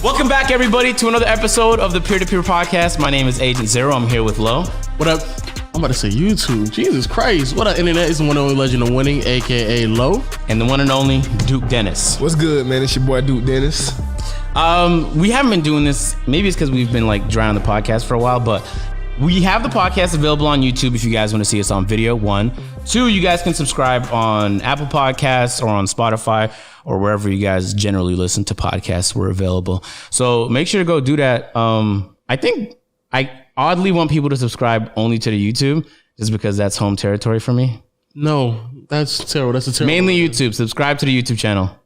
Welcome back, everybody, to another episode of the Peer to Peer Podcast. My name is Agent Zero. I'm here with Lo. What up? I'm about to say YouTube. Jesus Christ. What up, Internet? It's the one and only legend of winning, a.k.a. Lo. And the one and only Duke Dennis. What's good, man? It's your boy, Duke Dennis. We haven't been doing this. Maybe it's because we've been like dry on the podcast for a while, but we have the podcast available on YouTube if you guys want to see us on video, 1. 2, you guys can subscribe on Apple Podcasts or on Spotify or wherever you guys generally listen to podcasts. We're available. So make sure to go do that. I think I oddly want people to subscribe only to the YouTube just because that's home territory for me. No, that's terrible. That's a terrible. Mainly YouTube. Subscribe to the YouTube channel.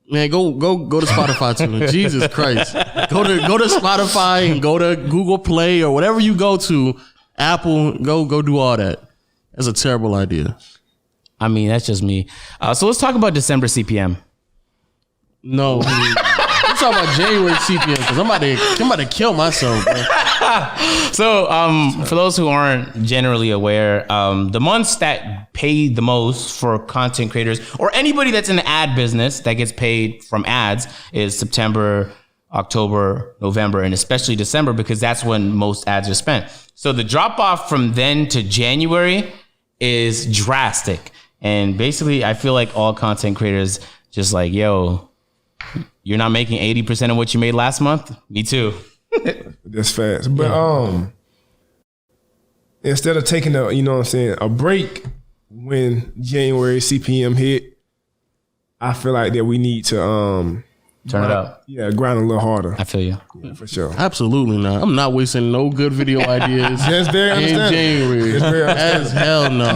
Man, go to Spotify too. Jesus Christ. Go to Spotify and go to Google Play or whatever you go to. Apple, go do all that. That's a terrible idea. I mean, that's just me. So let's talk about December CPM. No. I'm talking about January CPM because I'm about to kill myself, bro. So, for those who aren't generally aware, the months that pay the most for content creators or anybody that's in the ad business that gets paid from ads is September, October, November, and especially December because that's when most ads are spent. So the drop off from then to January is drastic. And basically, I feel like all content creators just like, yo, you're not making 80% of what you made last month? Me too. That's fast. But instead of taking a break when January CPM hit, I feel like that we need to turn it up. Yeah, grind a little harder. I feel you. Yeah, for sure. Absolutely not. I'm not wasting no good video ideas That's very in understandable. January. As hell no.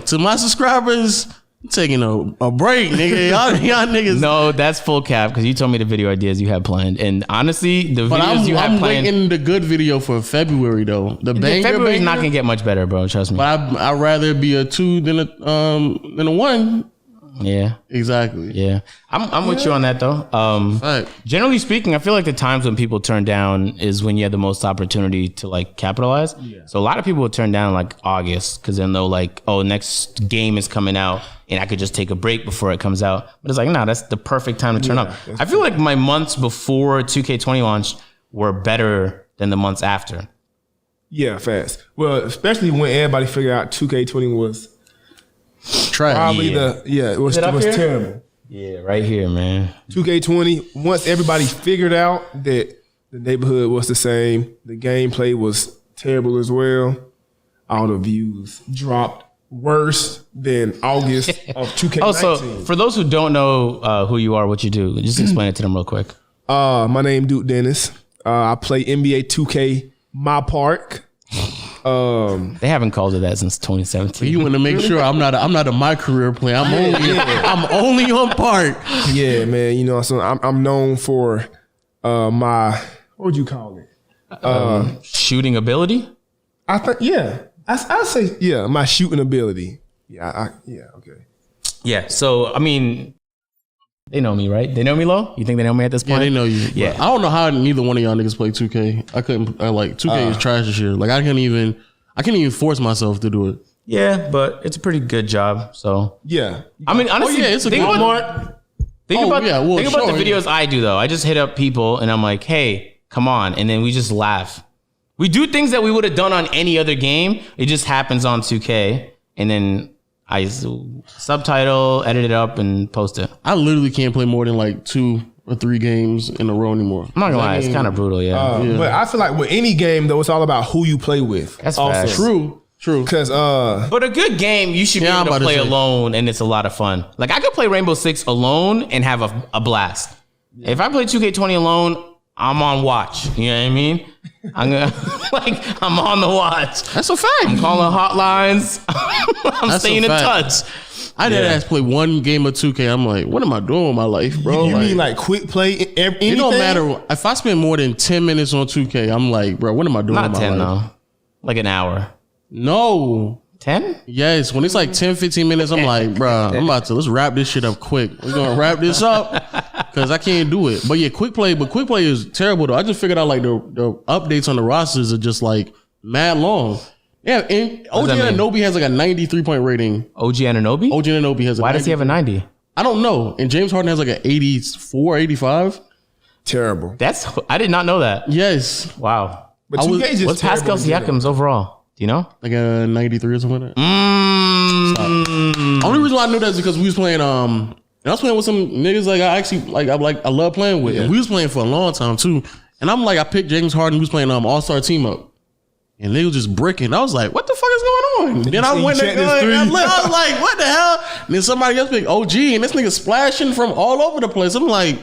To my subscribers, I'm taking a break, nigga. Y'all niggas. No, that's full cap because you told me the video ideas you had planned, and honestly, the But videos you had I'm planned. waiting the good video for February though. The banger, February's not gonna get much better, bro. Trust me. But I'd rather be a 2 than a 1. Yeah, Exactly. yeah. I'm with you on that though. Right. Generally speaking, I feel like the times when people turn down is when you have the most opportunity to like capitalize. Yeah. So a lot of people will turn down like August because then they'll like, oh, next game is coming out and I could just take a break before it comes out. But it's like, nah, that's the perfect time to turn up. I feel like my months before 2K20 launched were better than the months after. Yeah, fast. Well, especially when everybody figured out 2K20 was Trash. probably it was terrible. Yeah, right here, man. 2K20, once everybody figured out that the neighborhood was the same, the gameplay was terrible as well, all the views dropped worse than August of 2K19. Oh, so for those who don't know who you are, what you do, just explain it to them real quick. My name Duke Dennis. I play NBA 2K My Park. They haven't called it that since 2017. You want to make sure I'm not a my career player. I'm only on Park. Yeah, man. So I'm known for my, what would you call it? Shooting ability? I think I say my shooting ability. Okay. Yeah. So I mean, they know me, right? They know me, Lo? You think they know me at this point? Yeah, they know you. Yeah. I don't know how neither one of y'all niggas play 2K. I couldn't. 2K is trash this year. Like I can't even force myself to do it. Yeah, but it's a pretty good job. So Yeah. I mean, honestly, it's a think good about the videos I do though. I just hit up people and I'm like, hey, come on, and then we just laugh. We do things that we would have done on any other game. It just happens on 2K, and then I subtitle, edit it up, and post it. I literally can't play more than like 2 or 3 games in a row anymore. I'm not gonna lie, it's kind of brutal, yeah. But I feel like with any game though, it's all about who you play with. That's also facts. True. Because But a good game, you should be able to play alone, and it's a lot of fun. Like I could play Rainbow Six alone and have a blast. Yeah. If I play 2K20 alone, I'm on watch. You know what I mean? I'm on the watch. That's a fact. I'm calling hotlines. I'm staying in touch. I did ask play one game of 2K. I'm like, what am I doing with my life, bro? You mean like quick play? Anything? It don't matter. If I spend more than 10 minutes on 2K, I'm like, bro, what am I doing Not with my 10 life? though. Like an hour. No. 10? Yes. When it's like 10, 15 minutes, I'm like, bro, let's wrap this shit up quick. We're going to wrap this up because I can't do it. But yeah, quick play is terrible though. I just figured out like the updates on the rosters are just like mad long. Yeah, and OG Anunoby has like a 93 point rating. OG Anunoby? OG Anunoby has a Why does he have a 90? I don't know. And James Harden has like an 84, 85. Terrible. I did not know that. Yes. Wow. But I was- 2K just What's terrible Pascal in general. Siakam's overall? Do you know? Like a 93 or something like that. Only reason why I knew that is because we was playing, and I was playing with some niggas like I love playing with. And we was playing for a long time too. And I'm like, I picked James Harden, who was playing All-Star Team Up. And they was just bricking. I was like, what the fuck is going on? Then I You went and checked his three. I was like, what the hell? And then somebody else picked OG, and this nigga splashing from all over the place. I'm like,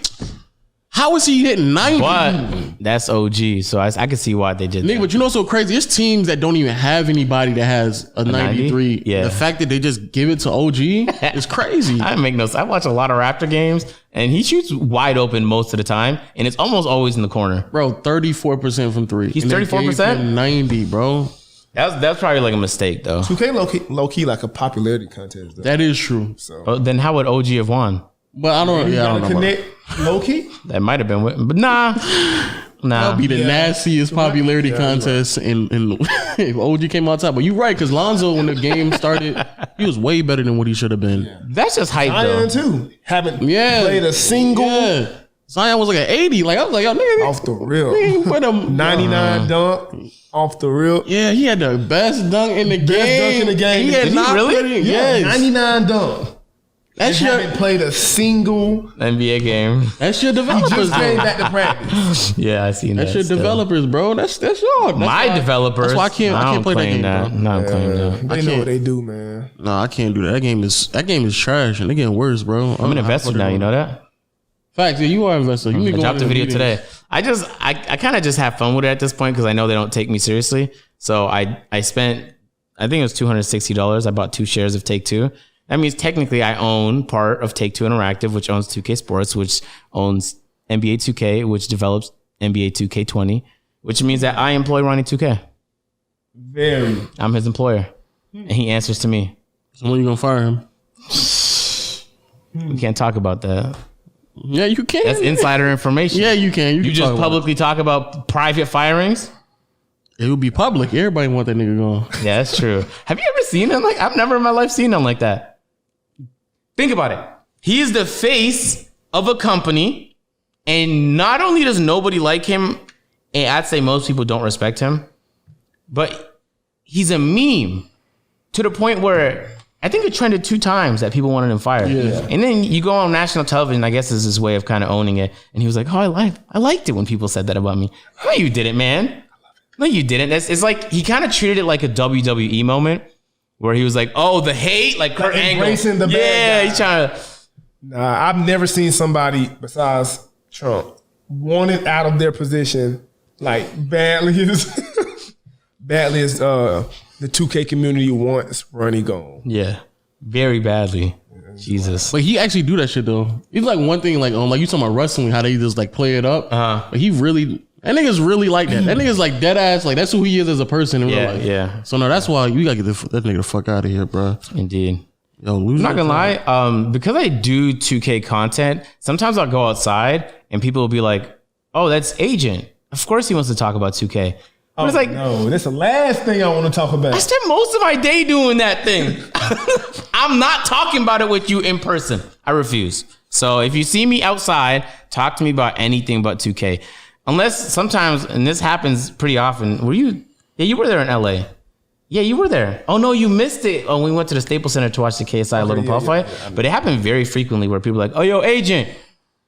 how is he hitting 90? But that's OG, so I can see why they did Nigga, that. but you know what's so crazy? It's teams that don't even have anybody that has a 93. Yeah. The fact that they just give it to OG is crazy. I make no sense. I watch a lot of Raptor games, and he shoots wide open most of the time, and it's almost always in the corner. Bro, 34% from three. He's And they 34%? gave him 90, bro. That's probably like a mistake, though. 2K low key like a popularity contest. Though. That is true. But then how would OG have won? But I don't know. Bro. Connect low key. That might have been, but nah. That'd be the nastiest popularity contest. And if OG came out top. But you're right, because Lonzo, when the game started, he was way better than what he should have been. That's just hype, Zion though. too. Haven't Yeah. played a single Yeah. Zion was like an 80. Like, I was like, yo, nigga. off the real. Nigga, put him. 99 dunk off the real. Yeah, he had the best dunk in the game. dunk in the game. He had Did he not really? put it- Yeah, Yes. 99 dunk. That's He your, haven't played a single. NBA game. that's your developers. Just came bro. back to practice. Yeah, I seen That's that. your still. developers, bro. That's y'all. That's My why- developers. That's why I can't don't play that claim game, that. bro. No, I don't claim that. They know what they do, man. No, I can't do that. That game is trash, and they getting worse, bro. I'm an investor now. You know that. Facts. Yeah, you are an investor. You need to I go dropped on the the video meetings. today. I kind of just have fun with it at this point because I know they don't take me seriously. So I spent, I think it was $260. I bought 2 shares of Take Two. That means technically I own part of Take Two Interactive, which owns 2K Sports, which owns NBA 2K, which develops NBA 2K20, which means that I employ Ronnie 2K. Very. I'm his employer, and he answers to me. So when you gonna fire him? We can't talk about that. Yeah, you can. That's insider information. Yeah, you can. You can just talk about publicly talk about private firings? it. It would be public. Everybody want that nigga gone. Yeah, that's true. Have you ever seen him? Like, I've never in my life seen him like that. Think about it. He is the face of a company, and not only does nobody like him, and I'd say most people don't respect him, but he's a meme to the point where I think it trended 2 times that people wanted him fired. Yeah. And then you go on national television, I guess this is his way of kind of owning it. And he was like, oh, I liked it when people said that about me. No, you didn't, man. No, you didn't. It's like he kind of treated it like a WWE moment where he was like, oh, the hate, like Kurt Angle. embracing the bad Yeah, guy. he's trying to. Nah, I've never seen somebody besides Trump wanted out of their position like badly as the 2K community wants Ronnie gone. Yeah, very badly. Jesus. But he actually do that shit though. He's like one thing, like you talking about wrestling, how they just like play it up. But he really, that nigga's really like that. That nigga's like dead ass. Like that's who he is as a person in real Yeah, life. yeah, So no, that's why you gotta get that nigga the fuck out of here, bro. indeed. Yo, lose. I'm not gonna lie, because I do 2K content, sometimes I'll go outside and people will be like, oh, that's Agent. Of course he wants to talk about 2K. But it's like, No, that's the last thing I want to talk about. I spent most of my day doing that thing. I'm not talking about it with you in person. I refuse. So if you see me outside, talk to me about anything but 2K. Unless sometimes, and this happens pretty often, yeah, you were there in LA. Yeah, you were there. Oh no, you missed it. Oh, we went to the Staples Center to watch the KSI Logan Paul fight. But it happened very frequently where people are like, oh, yo, Agent,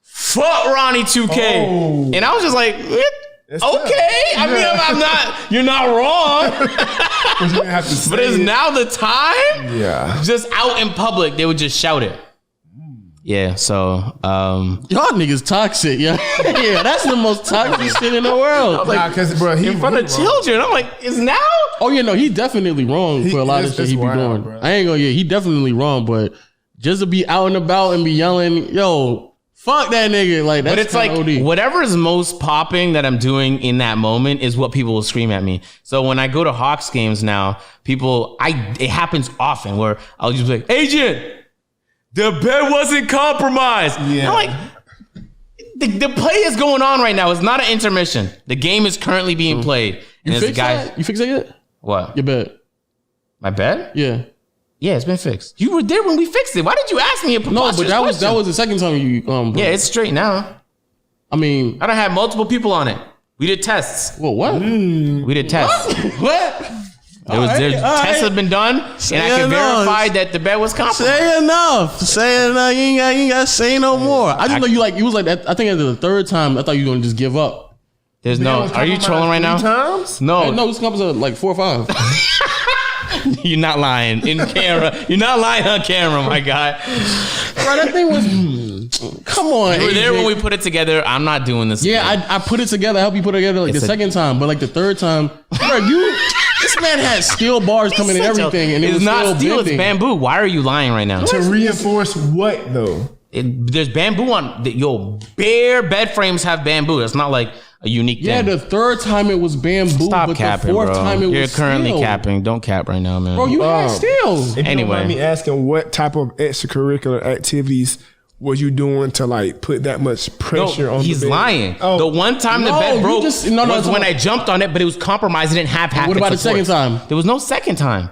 fuck Ronnie 2K. Oh. And I was just like, okay. I mean, I'm not, you're not wrong. You didn't have to say But is it. now the time? Yeah. Just out in public, they would just shout it. Yeah, so Y'all niggas toxic, yeah. Yeah, that's the most toxic shit in the world. Nah, because bro, he in front of wrong. children, I'm like, is now? Oh yeah, no, he's definitely wrong for a lot of that's shit he be wild, doing. bro. I ain't gonna, he definitely wrong, but just to be out and about and be yelling, yo, fuck that nigga, like that's But it's like OD. whatever is most popping that I'm doing in that moment is what people will scream at me. So when I go to Hawks games now, it happens often where I'll just be like, Agent, the bet wasn't compromised. Yeah. I'm like, the play is going on right now. It's not an intermission. The game is currently being played. And You there's a fix guy. that? You fix that yet? What? You bet. My bet? Yeah. Yeah, it's been fixed. You were there when we fixed it. Why did you ask me a No, preposterous but question? that was the second time you Yeah, it's straight now. I mean, I don't have multiple people on it. We did tests. well, what? We did tests. What? Tests have been done, and I can verify that the bed was compromised. Say enough. Say enough. You ain't got to say no more. I just know you was like that. I think after the third time, I thought you were gonna just give up. There's no. Are you trolling right now? Times? No, No, this comes at like 4 or 5. you're not lying in camera. You're not lying on camera, my guy. Bro, that thing was. Come on, You were there AJ. when we put it together. I'm not doing this. Yeah, again. I put it together. I helped you put it together like It's the a- second time, but like the third time, bro, this man had steel bars coming and everything, and it it's was not still steel. It's bending. bamboo. Why are you lying right now? To reinforce what though? There's bamboo on. Bare bed frames have bamboo. It's not like a unique Yeah, thing. the third time it was bamboo, Stop but capping, the fourth bro. time it You're was currently steel. capping. Don't cap right now, man. Bro, you had steel. If you Anyway. don't mind me asking, what type of extracurricular activities was you doing to like put that much pressure on? He's the bed? lying. Oh, The one time the No, bed you broke just- was it's when not- I jumped on it, but it was compromised. It didn't have half. What about the second time? There was no second time.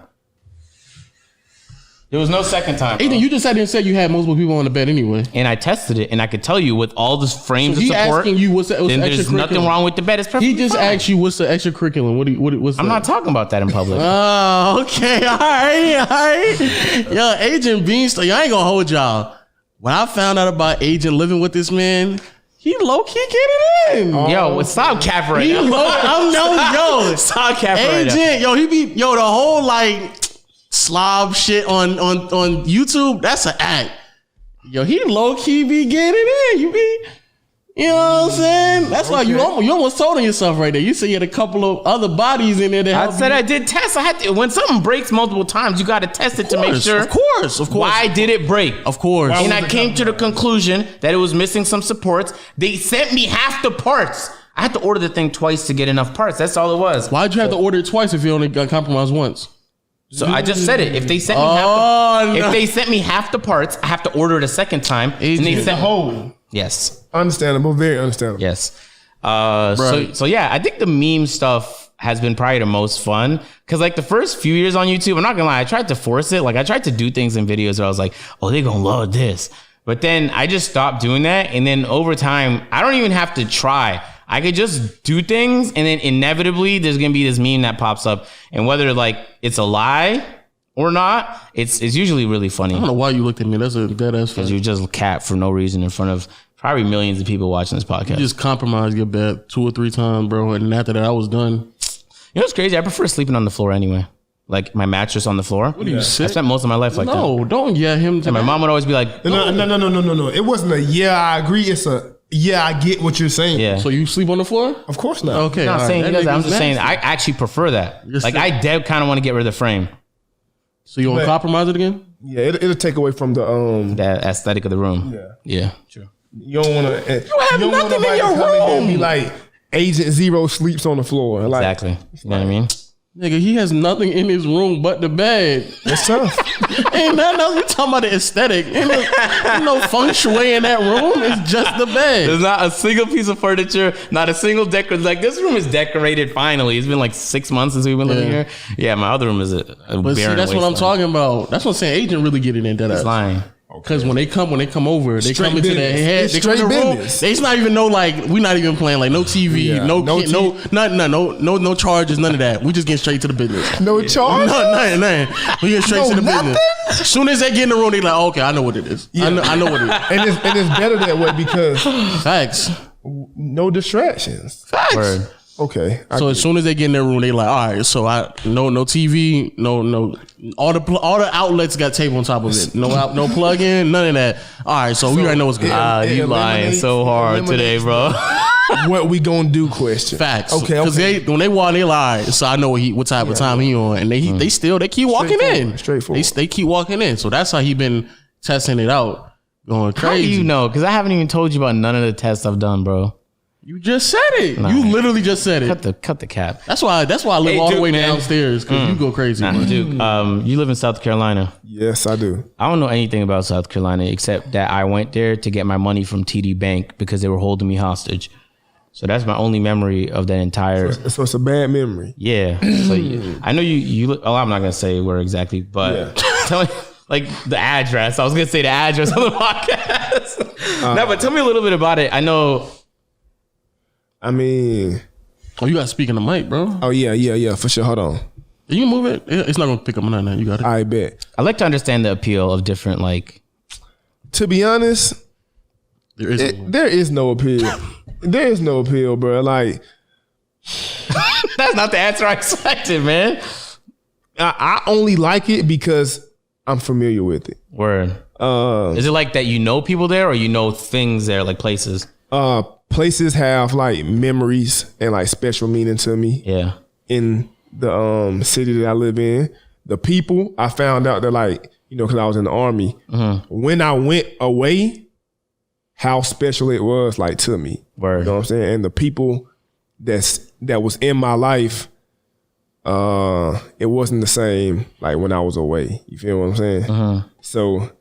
There was no second time. Ethan, you just sat there and said you had multiple people on the bed anyway. And I tested it, and I could tell you with all the frames So of he support. asking you what's the then there's nothing extracurricular? wrong with the bed. It's perfectly He just fine. asked you what's the extracurricular. What's I'm that? not talking about that in public. Oh, okay. All right. Yo, Agent Beanstalk, y'all ain't gonna hold y'all. When I found out about Agent living with this man, he low key getting in. Yo, stop capping right He now. I'm no yo. Stop capping right now. Agent, yo, he be the whole like slob shit on YouTube. That's an act. Yo, he low key be getting in. You know what I'm saying? That's why you almost told on yourself right there. You said you had a couple of other bodies in there that I help said you. I did tests. I had to, when something breaks multiple times, you got to test it to make sure. Of course. Why did it break? Of course. And I came to the conclusion that it was missing some supports. They sent me half the parts. I had to order the thing twice to get enough parts. That's all it was. Why'd you have to order it twice if you only got compromised once? So I just said it. If they sent me if they sent me half the parts, I have to order it a second time. And they Agent. sent whole. Yes. Understandable, very understandable. Yes. So yeah, I think the meme stuff has been probably the most fun because like the first few years on YouTube, I'm not gonna lie, I tried to force it. Like I tried to do things in videos where I was like, oh, they're gonna love this. But then I just stopped doing that. And then over time, I don't even have to try. I could just do things and then inevitably there's gonna be this meme that pops up. And whether like it's a lie or not, it's usually really funny. I don't know why you looked at me. That's a dead ass Because fact. you just cap for no reason in front of probably millions of people watching this podcast. You just compromised your bed 2 or 3 times, bro. And after that, I was done. You know what's crazy? I prefer sleeping on the floor anyway. Like my mattress on the floor. What are you I sick? spent most of my life like that. No, don't yeah him. And my mom would always be like, No. It wasn't a yeah, I agree. It's a yeah, I get what you're saying. yeah. So you sleep on the floor? Of course not. Okay. I'm not all saying right. you guys, That I'm nigga's just saying nasty. I actually prefer that. You're Like sick. I dead kind of want to get rid of the frame. So you want to But- compromise it again? Yeah, it'll take away from the That aesthetic of the room. Yeah. True. You don't want to. You have don't want nothing in nobody your to come in here and room. be like Agent Zero sleeps on the floor. Like, Exactly. You know what I mean? Nigga, he has nothing in his room but the bed. It's tough. Ain't nothing else. You talking about the aesthetic? Ain't no feng shui in that room. It's just the bed. There's not a single piece of furniture, not a single decor. Like this room is decorated finally. It's been like 6 months since we've been living Yeah. here. Yeah, my other room is a But see, barren that's what I'm wasteland. talking about. That's what I'm saying. Agent really getting into It's that. lying. Because when they come over, they Straight come into their business. head. It's They come in the straight room. business. It's not even no like we're not even playing like no TV, Yeah. no No kid, no charges, none of that. We just get straight to the business. No charge. Nothing. We get straight No, to the nothing? business. As soon as they get in the room, they like, okay, I know what it is. I know what it And it's better that way because is. Facts. no distractions. Facts. Word. Okay. So as soon as they get in their room, they like, all right. So no TV, no. All the outlets got tape on top of it. No plug in, none of that. All right. So we already know what's good. Ah, It you lying eliminates- so hard today, eliminates bro. what we gonna do question. Facts. Okay. Because Okay. when they walk, they lie. So I know what type of time he on, and they keep walking in. Straightforward. They keep walking in. So that's how he been testing it out, going How do crazy. you know? Because I haven't even told you about none of the tests I've done, bro. You just said it. You literally just said it. Cut the cap. That's why I live Hey, all the Duke, way man. downstairs because you go crazy. Nah, bro. Duke, you live in South Carolina. Yes, I do. I don't know anything about South Carolina except that I went there to get my money from TD Bank because they were holding me hostage. So that's my only memory of that entire. So it's a bad memory. Yeah. So I know you. Oh, I'm not gonna say where exactly, but tell me like the address. I was gonna say the address of the podcast. No, but tell me a little bit about it. I know. I mean, Oh, you got to speak in the mic, bro. oh yeah, for sure. Hold on. You can move it. It's not gonna pick up on that. You got it. I bet. I like to understand the appeal of different like. To be honest, There is. there is no appeal. There is no appeal, bro. Like, That's not the answer I expected, man. I only like it because I'm familiar with it. Word. Is it like that you know people there or you know things there, like places? Places have like memories and like special meaning to me Yeah. in the city that I live in. The people, I found out that like, because I was in the Army, when I went away, how special it was like to me. Word. You know what I'm saying? And the people that was in my life, it wasn't the same like when I was away. You feel what I'm saying? So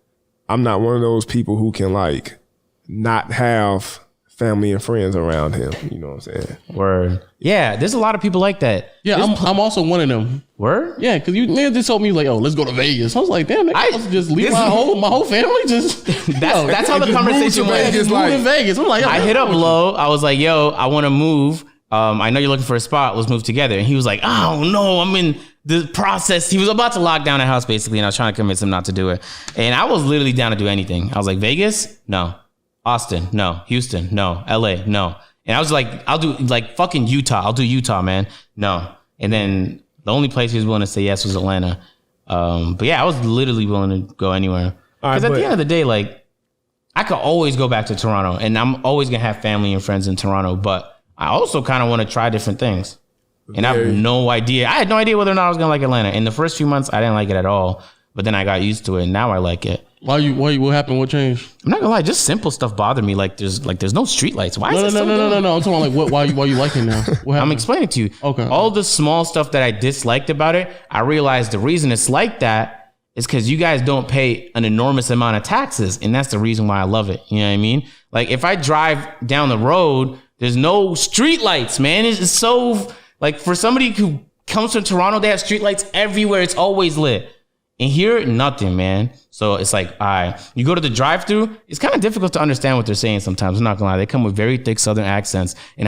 I'm not one of those people who can like not have family and friends around him. You know what I'm saying? Word. Yeah, there's a lot of people like that. Yeah, I'm also one of them. Word? Yeah, because you niggas just told me like, oh, let's go to Vegas. I was like, damn, I was just leave my whole family. Just That's how the conversation went. just move in Vegas. I'm like, yo, I hit up Low. I was like, yo, I want to move. I know you're looking for a spot. Let's move together. And he was like, oh no, I'm in the process. He was about to lock down a house basically, and I was trying to convince him not to do it. And I was literally down to do anything. I was like, Vegas? No. Austin? No. Houston? No. LA? No. And I was like, I'll do like fucking Utah. I'll do Utah, man. No. And then the only place he was willing to say yes was Atlanta. But yeah, I was literally willing to go anywhere. Because at the end of the day, like, I could always go back to Toronto, and I'm always gonna have family and friends in Toronto, but I also kind of want to try different things. And I have no idea. I had no idea whether or not I was gonna like Atlanta. In the first few months, I didn't like it at all. But then I got used to it, and now I like it. what happened? What changed? I'm not gonna lie, just simple stuff bothered me. Like there's no streetlights. Why is it so good? No. I'm talking like why you like it now? What happened? I'm explaining to you. Okay. All the small stuff that I disliked about it, I realized the reason it's like that is because you guys don't pay an enormous amount of taxes, and that's the reason why I love it. You know what I mean? Like if I drive down the road, there's no streetlights, man. It's so like for somebody who comes from Toronto, they have streetlights everywhere. It's always lit. And here, nothing, man. So it's like, all right, you go to the drive-thru, it's kind of difficult to understand what they're saying sometimes. I'm not gonna lie. They come with very thick Southern accents. And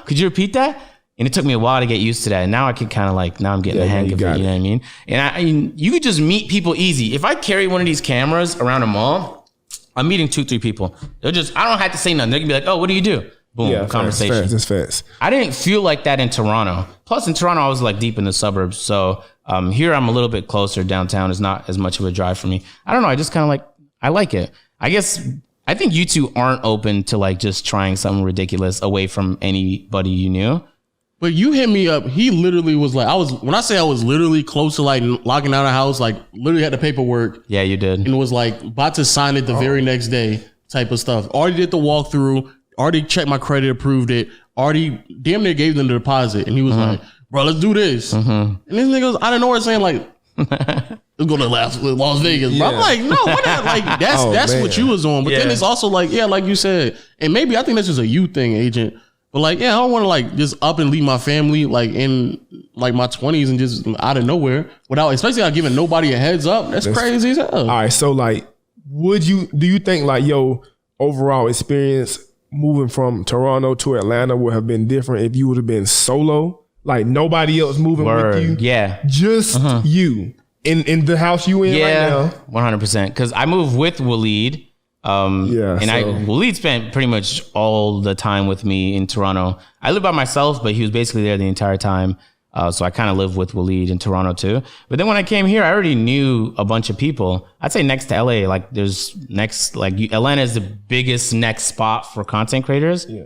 could you repeat that? And it took me a while to get used to that. And now I can kind of like, now I'm getting the hang of it, you know what I mean? And you could just meet people easy. If I carry one of these cameras around a mall, I'm meeting 2-3 people. I don't have to say nothing. They're gonna be like, oh, what do you do? Boom, conversation. That's fast. I didn't feel like that in Toronto. Plus in Toronto, I was like deep in the suburbs. So here I'm a little bit closer. Downtown is not as much of a drive for me. I don't know. I just kind of I like it. I think you two aren't open to like just trying something ridiculous away from anybody you knew. But you hit me up. He literally was like, when I say I was literally close to like locking down a house, like literally had the paperwork. Yeah, you did. And was like about to sign it the very next day type of stuff. Already did the walkthrough. Already checked my credit, approved it. Already damn near gave them the deposit. And he was like, bro, let's do this. And this nigga was out of nowhere saying like, let's go to Las Vegas. Bro. I'm like, no, what that? Like, that's what you was on. But then it's also like, yeah, like you said, and maybe I think that's just a you thing, agent. But like, yeah, I don't want to like just up and leave my family like in like my 20s and just out of nowhere especially without giving nobody a heads up. That's crazy as hell. All right, so like, do you think like your overall experience moving from Toronto to Atlanta would have been different if you would have been solo? Like nobody else moving with you? Yeah. Just you in the house you in right now? 100%. Because I moved with Waleed. Waleed spent pretty much all the time with me in Toronto. I lived by myself, but he was basically there the entire time. So I kind of lived with Waleed in Toronto too. But then when I came here, I already knew a bunch of people. I'd say next to LA, like Atlanta is the biggest next spot for content creators. Yeah.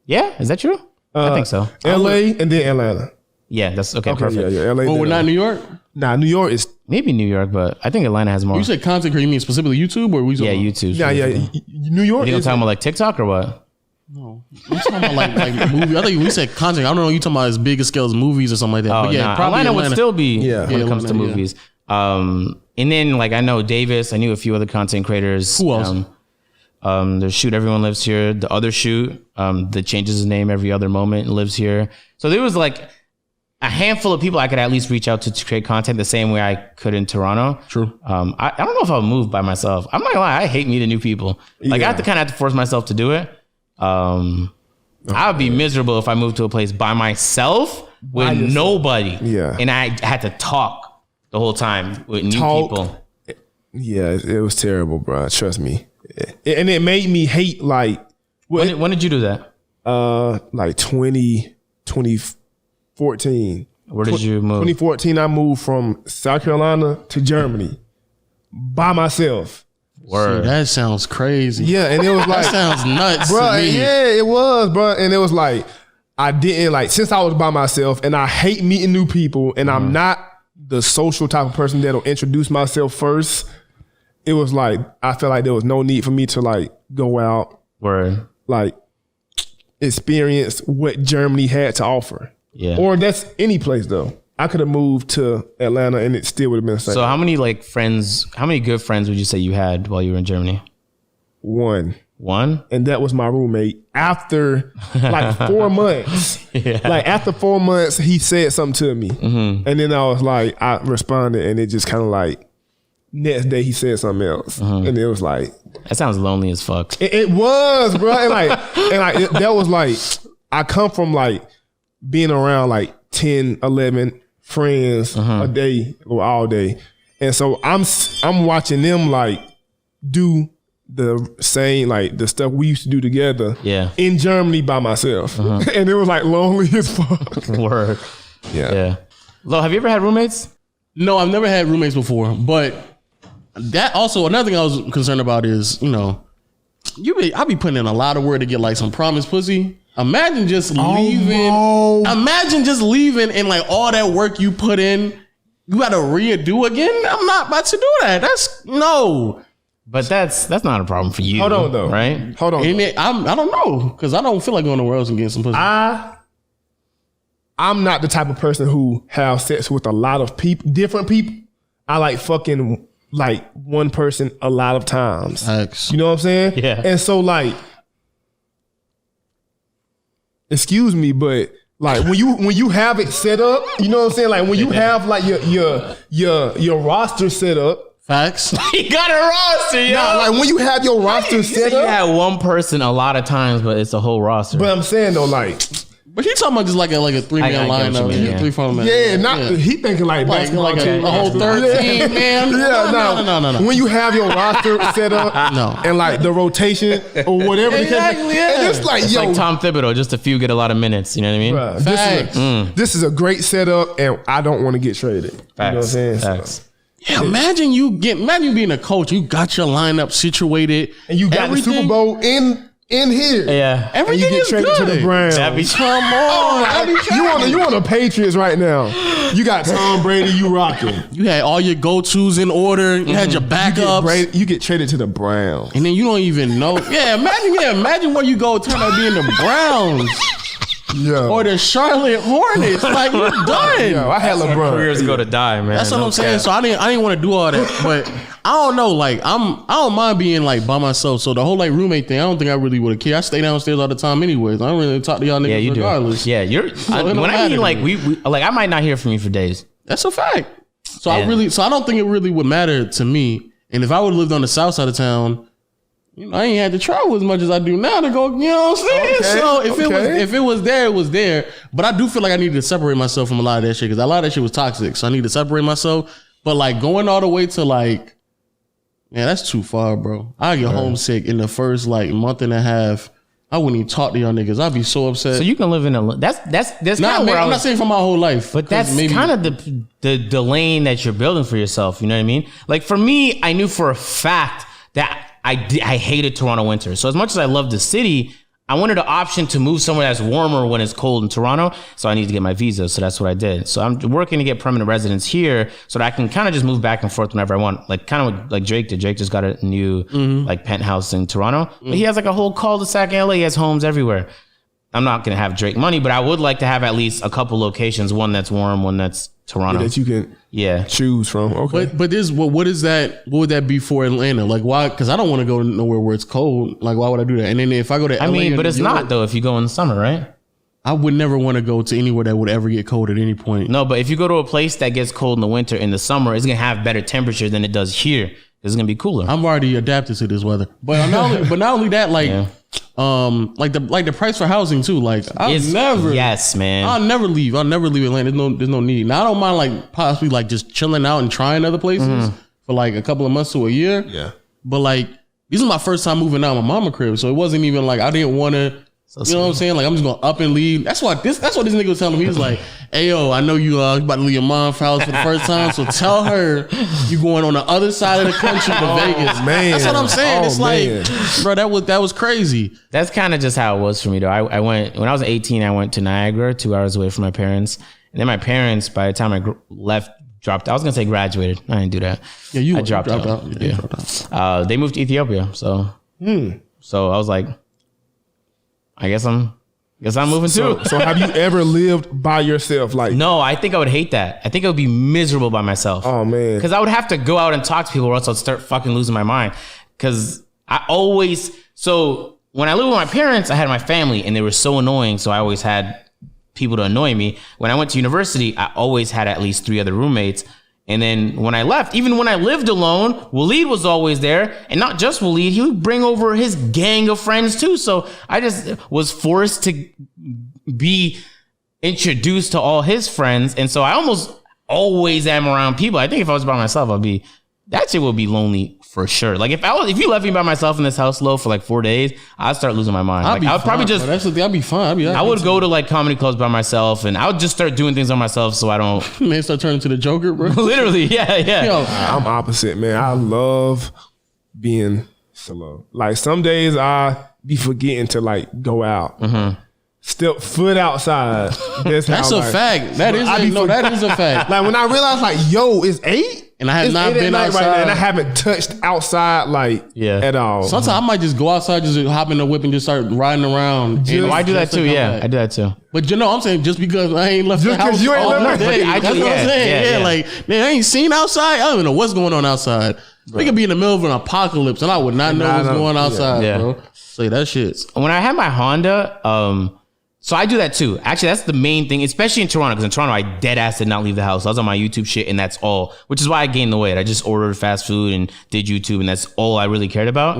Yeah, is that true? I think so. LA and then Atlanta. Yeah, that's okay. Perfect. Yeah. LA. Oh, we're not New York? Nah, New York is maybe New York, but I think Atlanta has more. You said content creator, you mean specifically YouTube or YouTube. Yeah. New York. You talking about like TikTok or what? No, I'm talking about like movie. I think we said content. I don't know. You talking about as big a scale as movies or something like that. Oh, but yeah, probably Atlanta would still be when it comes to movies. And then like I know Davis. I knew a few other content creators. Who else? The Shoot Everyone Lives Here. The other Shoot that changes his name every other moment and lives here. So there was like a handful of people I could at least reach out to create content the same way I could in Toronto. True. I don't know if I'll move by myself. I'm not gonna lie, I hate meeting new people. Like I have to force myself to do it. I would be miserable if I moved to a place by myself with nobody. Yeah. And I had to talk the whole time with new people. Yeah, it was terrible, bro. Trust me. And it made me hate like When did you do that? like 2014. Where did you move? 2014, I moved from South Carolina to Germany by myself. Word. See, that sounds crazy. Yeah, and it was like, That sounds nuts bro. to me. Yeah, it was, bro. And it was like, I didn't like since I was by myself, and I hate meeting new people, and I'm not the social type of person that'll introduce myself first. It was like I felt like there was no need for me to like go out, Word. like experience what Germany had to offer. Yeah. Or that's any place though. I could have moved to Atlanta and it still would have been the same. So how many good friends would you say you had while you were in Germany? One. One? And that was my roommate. After like 4 months, like after 4 months, he said something to me. And then I was like, I responded and it just kind of like, next day he said something else. And it was like, That sounds lonely as fuck. it was, bro. That was like, I come from like being around like 10, 11 friends a day or all day. And so I'm watching them like do the same, like the stuff we used to do together in Germany by myself. And it was like lonely as fuck. Word. Yeah. Lo, have you ever had roommates? No, I've never had roommates before, but that also another thing I was concerned about is, you know, I be putting in a lot of work to get like some promised pussy. Imagine just leaving. no. Imagine just leaving and like all that work you put in, you got to redo again. I'm not about to do that. That's no. But that's not a problem for you. Hold on though. Right? Hold on. And I don't know because I don't feel like going nowhere else and getting some pussy. I'm not the type of person who have sex with a lot of people, different people. I like fucking like one person a lot of times. Facts. You know what I'm saying? Yeah. And so like, excuse me, but like when you have it set up, you know what I'm saying? Like when you have like your roster set up. Facts. He got a roster, yo. Nah, like when you have your roster set You up. had one person a lot of times, but it's a whole roster. But I'm saying though, like, But he talking about just like a 3-man I get what you lineup, mean, yeah. 3-4 man. yeah, not he thinking like basketball like team. a whole 13 man. Yeah, no. When you have your roster set up, No. and like the rotation or whatever, Exactly, yeah. and it's like it's yo, like Tom Thibodeau, just a few get a lot of minutes. You know what I mean? bruh, Facts. this is a great setup, and I don't want to get traded. You know what I'm saying? So- Facts. Yeah, imagine you being a coach. You got your lineup situated, and you got the Super Bowl in here. Yeah. And Everything you get is traded good. to the Browns. That'd be Come on, You on the Patriots right now. You got Tom Brady, you rocking. You had all your go-tos in order. You had your backups, You get traded to the Browns. and then you don't even know. Imagine where you go turn out being the Browns Yeah. or the Charlotte Hornets. Like you're done. Yo, I had LeBron. Careers go to die, man. That's what I'm saying. cap. So I didn't want to do all that, but I don't know. Like I don't mind being like by myself. So the whole like roommate thing, I don't think I really would have cared. I stay downstairs all the time anyways. I don't really talk to y'all niggas Yeah, you regardless. do. Yeah, you're. it don't when I matter mean to like me. we like I might not hear from you for days. That's a fact. So Yeah. I don't think it really would matter to me. And if I would have lived on the south side of town, you know, I ain't had to travel as much as I do now to go, you know what I'm saying? Okay, So if it was there, it was there. But I do feel like I needed to separate myself from a lot of that shit because a lot of that shit was toxic. So I need to separate myself. But like going all the way to like, man, that's too far, bro. I get homesick in the first like month and a half. I wouldn't even talk to y'all niggas. I'd be so upset. So you can live in a. That's kind Nah, of man, where I'm not saying for my whole life. But that's kind of the lane that you're building for yourself. You know what I mean? Like for me, I knew for a fact that I hated Toronto winter. So as much as I love the city, I wanted an option to move somewhere that's warmer when it's cold in Toronto. So I need to get my visa. So that's what I did. So I'm working to get permanent residence here so that I can kind of just move back and forth whenever I want. Like kind of like Drake did. Drake just got a new like penthouse in Toronto. But he has like a whole cul-de-sac in LA. He has homes everywhere. I'm not going to have Drake money, but I would like to have at least a couple locations. One that's warm, one that's Toronto. That you can choose from. Okay. But this, what is that? What would that be for Atlanta? Like why? Because I don't want to go nowhere where it's cold. Like why would I do that? And then if I go to, I LA mean, or but it's New York, not though if you go in the summer, right? I would never want to go to anywhere that would ever get cold at any point. No, but if you go to a place that gets cold in the winter, in the summer, it's gonna have better temperature than it does here. It's gonna be cooler. I'm already adapted to this weather. But not only that, like like the price for housing too. Like Yes, man. I'll never leave Atlanta. There's no need. Now I don't mind like possibly like just chilling out and trying other places for like a couple of months to a year. Yeah. But like this is my first time moving out of my mama crib, so it wasn't even like I didn't want to. You know what I'm saying? Like I'm just gonna up and leave. That's what this nigga was telling me. He was like, "Hey yo, I know you about to leave your mom's house for the first time, so tell her you going on the other side of the country to Vegas." Man, that's what I'm saying. It's man. like, bro, that was crazy. That's kind of just how it was for me, though. I went when I was 18. I went to Niagara, 2 hours away from my parents, and then my parents, by the time I left, dropped. I was gonna say graduated. I didn't do that. Yeah, I dropped out. You dropped out. They moved to Ethiopia, so so I was like, I guess I'm moving too. So have you ever lived by yourself? Like, No, I think I would hate that. I think I would be miserable by myself. oh man, Because I would have to go out and talk to people, or else I'd start fucking losing my mind. Because so when I lived with my parents, I had my family, and they were so annoying. So I always had people to annoy me. When I went to university, I always had at least 3 other roommates. And then when I left, even when I lived alone, Waleed was always there. And not just Waleed, he would bring over his gang of friends too. So I just was forced to be introduced to all his friends. And so I almost always am around people. I think if I was by myself, that shit would be lonely for sure. Like if you left me by myself in this house low for like 4 days, I'd start losing my mind. I'd probably just, I'd be fine. I would go to like comedy clubs by myself, and I would just start doing things on myself so I don't. Man, start turning to the Joker, bro. Literally, yeah. Yo, I'm opposite, man. I love being solo. Like some days I be forgetting to like go out. Step foot outside. That's a fact. That is a fact. Like when I realized like, yo, it's 8. And I have not been outside. Right now, and I haven't touched outside at all. Sometimes I might just go outside, just hop in the whip and just start riding around. I do that too. Yeah, I do that too. But I'm saying just because I ain't left the house you ain't all left day. I That's do, what I'm saying. Yeah, like man, I ain't seen outside. I don't even know what's going on outside. We could be in the middle of an apocalypse and I would not know what's going on outside, bro. Say that shit. When I had my Honda, so I do that too. Actually, that's the main thing, especially in Toronto, because in Toronto, I dead ass did not leave the house. I was on my YouTube shit, and that's all, which is why I gained the weight. I just ordered fast food and did YouTube, and that's all I really cared about.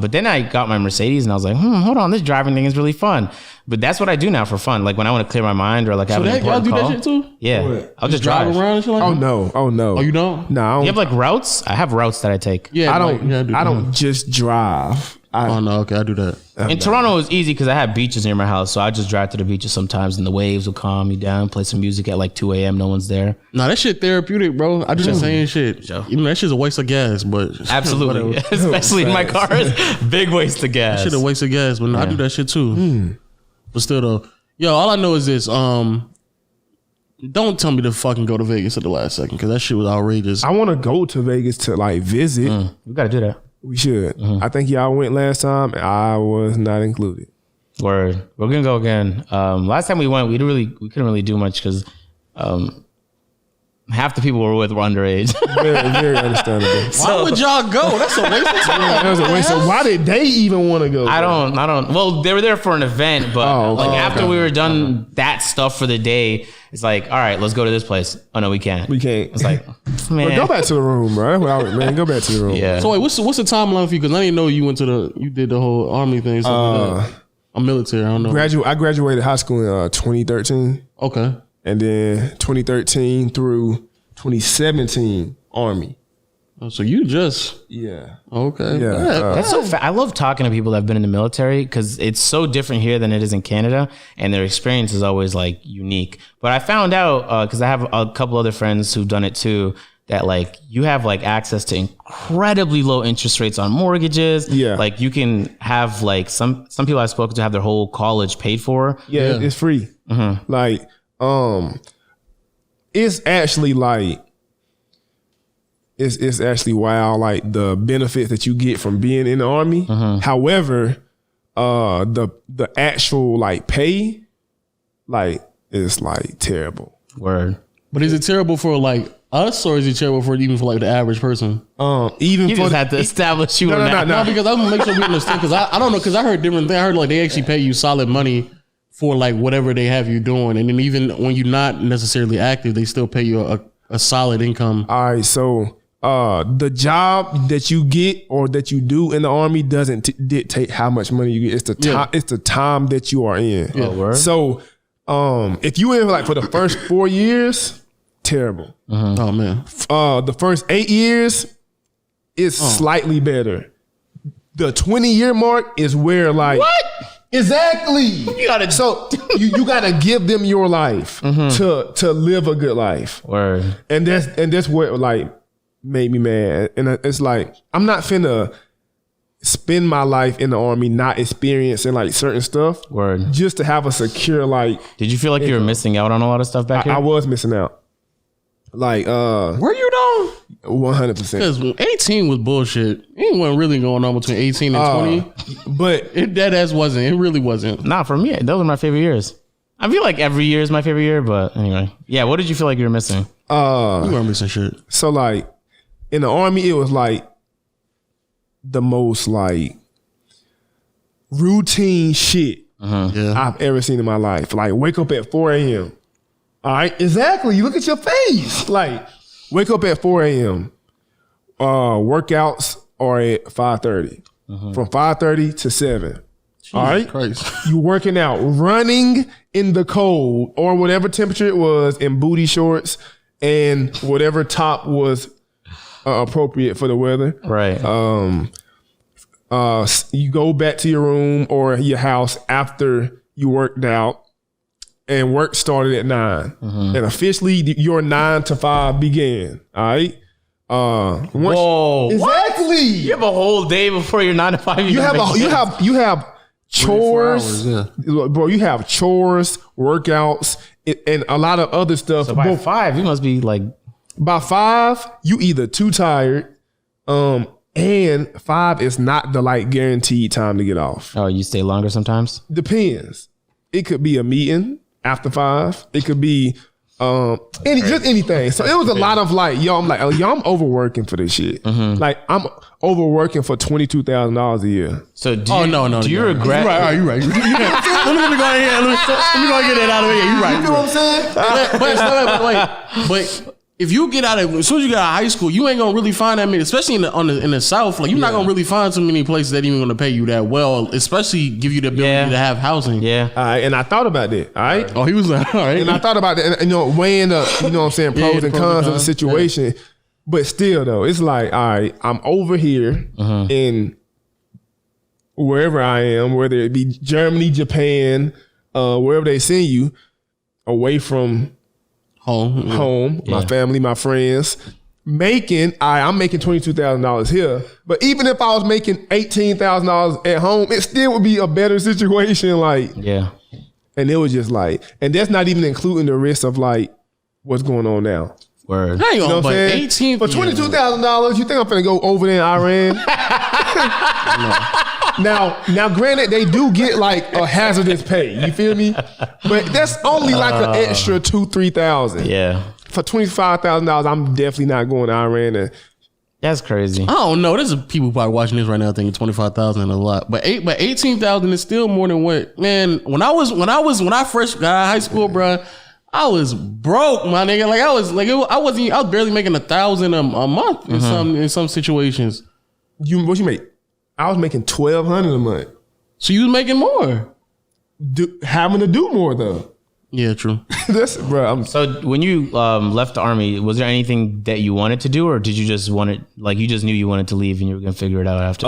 But then I got my Mercedes, and I was like, hold on, this driving thing is really fun. But that's what I do now for fun. Like when I want to clear my mind or like have an important call. Y'all do that shit too? Yeah. I'll just drive around and shit like that? Oh no. Oh, you don't? No. You have like routes? I have routes that I take. Yeah, I don't just drive. Oh no, okay, I do that. In Toronto, it was easy because I had beaches near my house, so I just drive to the beaches sometimes, and the waves will calm me down. Play some music at like 2 a.m. No one's there. Nah, that shit therapeutic, bro. I do the same shit. You know that shit's a waste of gas, but Absolutely, especially in my cars, big waste of gas. That shit a waste of gas, but I do that shit too. But still though, yo, all I know is this. Don't tell me to fucking go to Vegas at the last second because that shit was outrageous. I want to go to Vegas to like visit. We gotta do that. We should. I think y'all went last time. And I was not included. Word. We're gonna go again. Last time we went, we couldn't really do much because half the people we were with were underage. Very, very understandable. Why would y'all go? That's a waste of time. That was a waste. So why did they even want to go? I don't. Well, they were there for an event, but after we were done that stuff for the day, it's like, all right, let's go to this place. Oh no, we can't. We can't. It's like, man, Go back to the room, bro. Man, go back to the room. Yeah. So wait, what's the timeline for you? Because I didn't know you did the whole army thing. I'm military. I don't know. I graduated high school in 2013. Okay. And then 2013 through 2017 Army. Oh, so you just Yeah. okay. Yeah. That's so I love talking to people that have been in the military because it's so different here than it is in Canada, and their experience is always like unique. But I found out because I have a couple other friends who've done it too, that like you have like access to incredibly low interest rates on mortgages. Yeah. Like you can have like some people I've spoken to have their whole college paid for. Yeah. It's free. Like, it's actually like, it's actually wild, like the benefits that you get from being in the Army. However, the actual like pay, like, is like terrible. Word. But is it terrible for like us, or is it terrible for even for like the average person? Even You for just had to establish you were No, because I'm gonna make sure we understand. Because I don't know. Because I heard different things. I heard like they actually pay you solid money for like whatever they have you doing, and then even when you're not necessarily active, they still pay you a solid income. All right, so the job that you get or that you do in the Army doesn't dictate how much money you get. It's the time. It's the time that you are in. Oh, word? So if you in like for the first 4 years, terrible. Oh man, The first 8 years is slightly better. The 20-year mark is where like What? Exactly. You gotta you gotta give them your life to live a good life. Word. And that's what like made me mad. And it's like I'm not finna spend my life in the Army not experiencing like certain stuff. Word. Just to have a secure like Did you feel like you were missing out on a lot of stuff back here? I was missing out. Like were you though? 100%. Because 18 was bullshit. Ain't wasn't really going on between 18 and 20. But It dead ass wasn't. It really wasn't. Nah, for me, those are my favorite years. I feel like every year is my favorite year, but anyway. Yeah, what did you feel like you were missing? You weren't missing shit. so like in the Army it was like the most like routine shit Yeah. I've ever seen in my life. Like wake up at 4 a.m. All right, exactly. You look at your face. Like wake up at 4 a.m. Workouts are at 5:30. From 5:30 to 7. All right. Christ. You working out, running in the cold or whatever temperature it was in booty shorts and whatever top was appropriate for the weather. Right. You go back to your room or your house after you worked out, and work started at 9, and officially your 9 to 5 began. All right. Whoa. Exactly. You have a whole day before your 9 to 5. You have chores, 24 hours, bro. You have chores, workouts, and a lot of other stuff. So by Bro, 5, you must be like, by 5, you either too tired, and 5 is not the like guaranteed time to get off. oh, you stay longer sometimes? Depends. It could be a meeting after 5. It could be just anything. So it was a lot of like, I'm overworking for this shit. Like I'm overworking for $22,000 a year. So do you regret? You're right. Let me go ahead. Let me go and get that out of the way. You're right. You know what I'm saying? But if you get out of, as soon as you get out of high school, you ain't gonna really find that many, especially in the South. Like you're not gonna really find so many places that even gonna pay you that well, especially give you the ability to have housing. Yeah. All right, and I thought about that. All right. Oh, he was like, all right. And I thought about that, and weighing up, you know what I'm saying, pros and cons of the situation. But still, though, it's like, all right, I'm over here in wherever I am, whether it be Germany, Japan, wherever they send you, away from home, my family, my friends. I'm making $22,000 here. But even if I was making $18,000 at home, it still would be a better situation. Like, Yeah. and it was just like, and that's not even including the risk of like what's going on now. Word. Hang on, You know what I'm but saying? 18 For $22,000, you think I'm finna go over there in Iran? Now, granted, they do get like a hazardous pay. You feel me? But that's only like an extra $2,000-$3,000. Yeah. For $25,000, I'm definitely not going to Iran. And That's crazy. I don't know. There's people probably watching this right now thinking 25,000 is a lot, but 18,000 is still more than what, man. When I first got out of high school, bro, I was broke, my nigga. Like I was barely making 1,000 a month in some situations. what you make? I was making $1,200 a month. So you was making more. Having to do more though. Yeah, true. That's bro. So when you left the Army, was there anything that you wanted to do, or did you just want it? Like you just knew you wanted to leave and you were gonna figure it out after?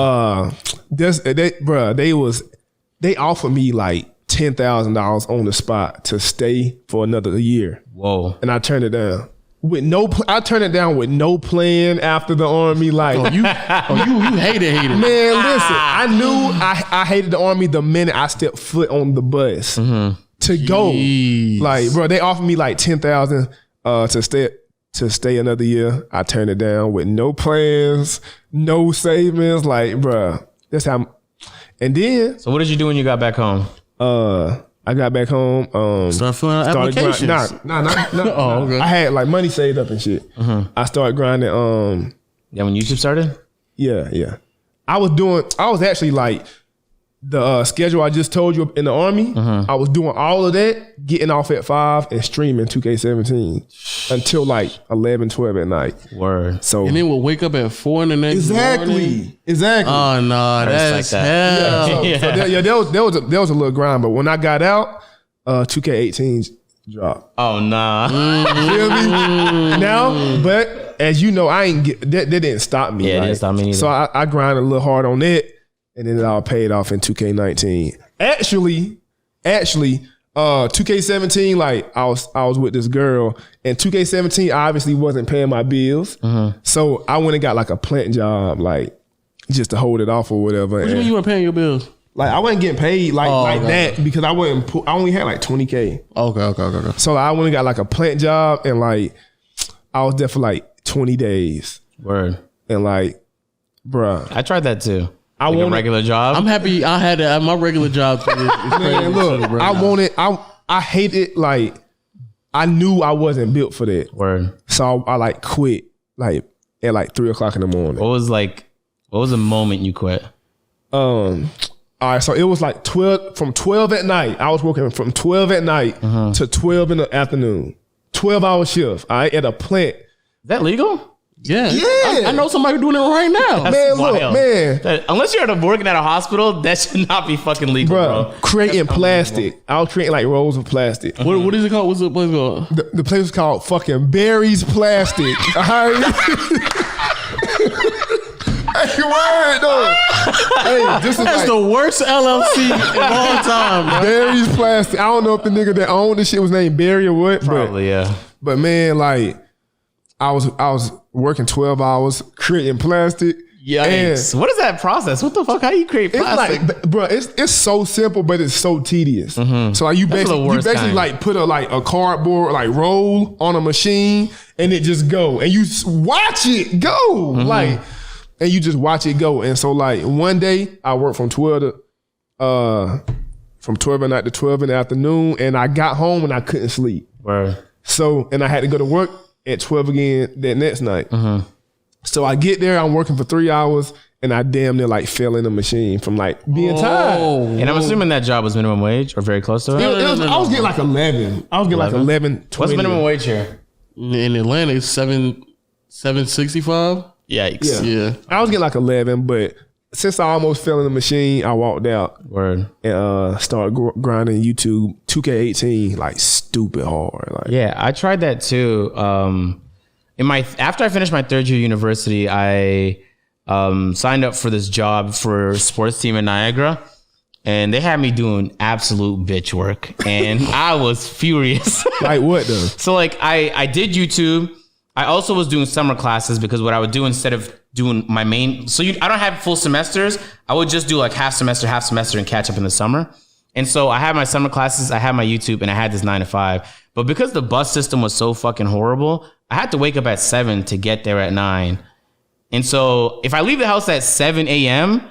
They offered me like $10,000 on the spot to stay for another year. Whoa. And I turned it down. I turned it down with no plan after the Army. Like, You hated it. man, listen, I knew I hated the Army the minute I stepped foot on the bus to go. Like, bro, they offered me like $10,000 to stay another year. I turned it down with no plans, no savings. Like, bro, that's how. And then, So what did you do when you got back home? I got back home. Start filling out applications. Nah. Okay. I had like money saved up and shit. I started grinding. Yeah, when YouTube started? Yeah. I was actually like the schedule I just told you in the Army, I was doing all of that, getting off at 5 and streaming 2K17 until like 11, 12 at night. Word. So And then we'll wake up at 4 in the next morning. Exactly. Oh no, that's like hell. There was a little grind, but when I got out, 2K18 dropped. Oh nah. You feel me? Now, but as you know, I ain't get that didn't stop me. Yeah, it right? didn't stop me neither. So I grinded a little hard on it, and then it all paid off in 2K19. Actually, 2K17, like I was with this girl, and 2K17 obviously wasn't paying my bills, so I went and got like a plant job, like just to hold it off or whatever. What do you mean you weren't paying your bills? Like I wasn't getting paid like okay. that because I only had like 20K. Okay. So I went and got like a plant job, and like I was there for like 20 days, Word. and like, bruh, I tried that too. I Like a wanted, regular job. I'm happy I had to have my regular job. Is man, look, I hated, like, I knew I wasn't built for that, Word. so I like quit like at like 3:00 in the morning. What was the moment you quit? All right, so it was like 12 at night. I was working from 12 at night to 12 in the afternoon. 12-hour shift. All right, at a plant. Is that legal? Yeah. Yeah. I know somebody doing it right now. Man, look, wild. man. Unless you're working at a hospital, that should not be fucking legal, bro. Creating plastic. I was creating like rolls of plastic. What is it called? What's the place called? The place was called fucking Barry's Plastic. All right? Hey, word, though. Hey, this is That's like the worst LLC of all time, bro. Barry's Plastic. I don't know if the nigga that owned this shit was named Barry or what. Probably, yeah. But man, like I was working 12 hours creating plastic. Yikes. What is that process? What the fuck? How do you create It's plastic? like, bro, it's so simple, but it's so tedious. So like you basically kind. like put a cardboard like roll on a machine, and it just go, and you watch it go, like, and you just watch it go. And so like one day I worked from 12 at night to 12 in the afternoon, and I got home and I couldn't sleep. Word. So and I had to go to work at 12 again that next night. So I get there, I'm working for 3 hours, and I damn near like fell in the machine from like being tired. And I'm assuming that job was minimum wage or very close to it. I was getting like 11. I was getting like 11, 20. What's minimum wage here? In Atlanta, it's $7.65. Yikes. Yeah. I was getting like 11, but since I almost fell in the machine, I walked out Word. and started grinding YouTube 2K18 like stupid hard. Like, Yeah, I tried that too. After I finished my third year of university, I signed up for this job for a sports team in Niagara, and they had me doing absolute bitch work, and I was furious. like what though? So like I did YouTube. I also was doing summer classes because what I would do instead of doing my main, I don't have full semesters. I would just do like half semester, and catch up in the summer. And so I had my summer classes, I had my YouTube, and I had this 9 to 5. But because the bus system was so fucking horrible, I had to wake up at 7 to get there at 9. And so if I leave the house at 7 a.m.,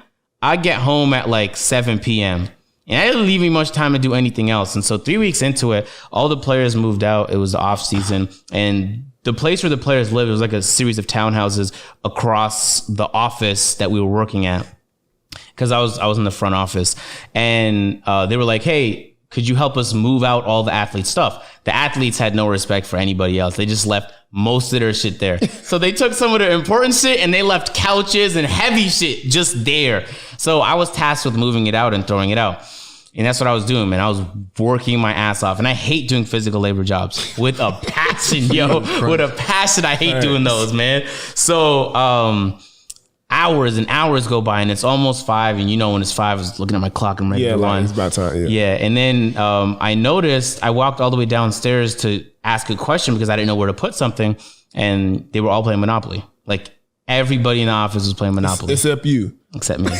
I get home at like 7 p.m. And I didn't leave me much time to do anything else. And so 3 weeks into it, all the players moved out. It was the off season. And the place where the players lived, it was like a series of townhouses across the office that we were working at. Because I was in the front office. And they were like, hey, could you help us move out all the athlete stuff? The athletes had no respect for anybody else. They just left most of their shit there. So they took some of the important shit and they left couches and heavy shit just there. So I was tasked with moving it out and throwing it out. And that's what I was doing, man. I was working my ass off. And I hate doing physical labor jobs with a passion, yo. With a passion, I hate doing those, man. So hours and hours go by and it's almost 5. And you know when it's 5, I was looking at my clock and ready to run. It's about time. Yeah, and then I noticed, I walked all the way downstairs to ask a question because I didn't know where to put something. And they were all playing Monopoly. Like everybody in the office was playing Monopoly. Except you. Except me.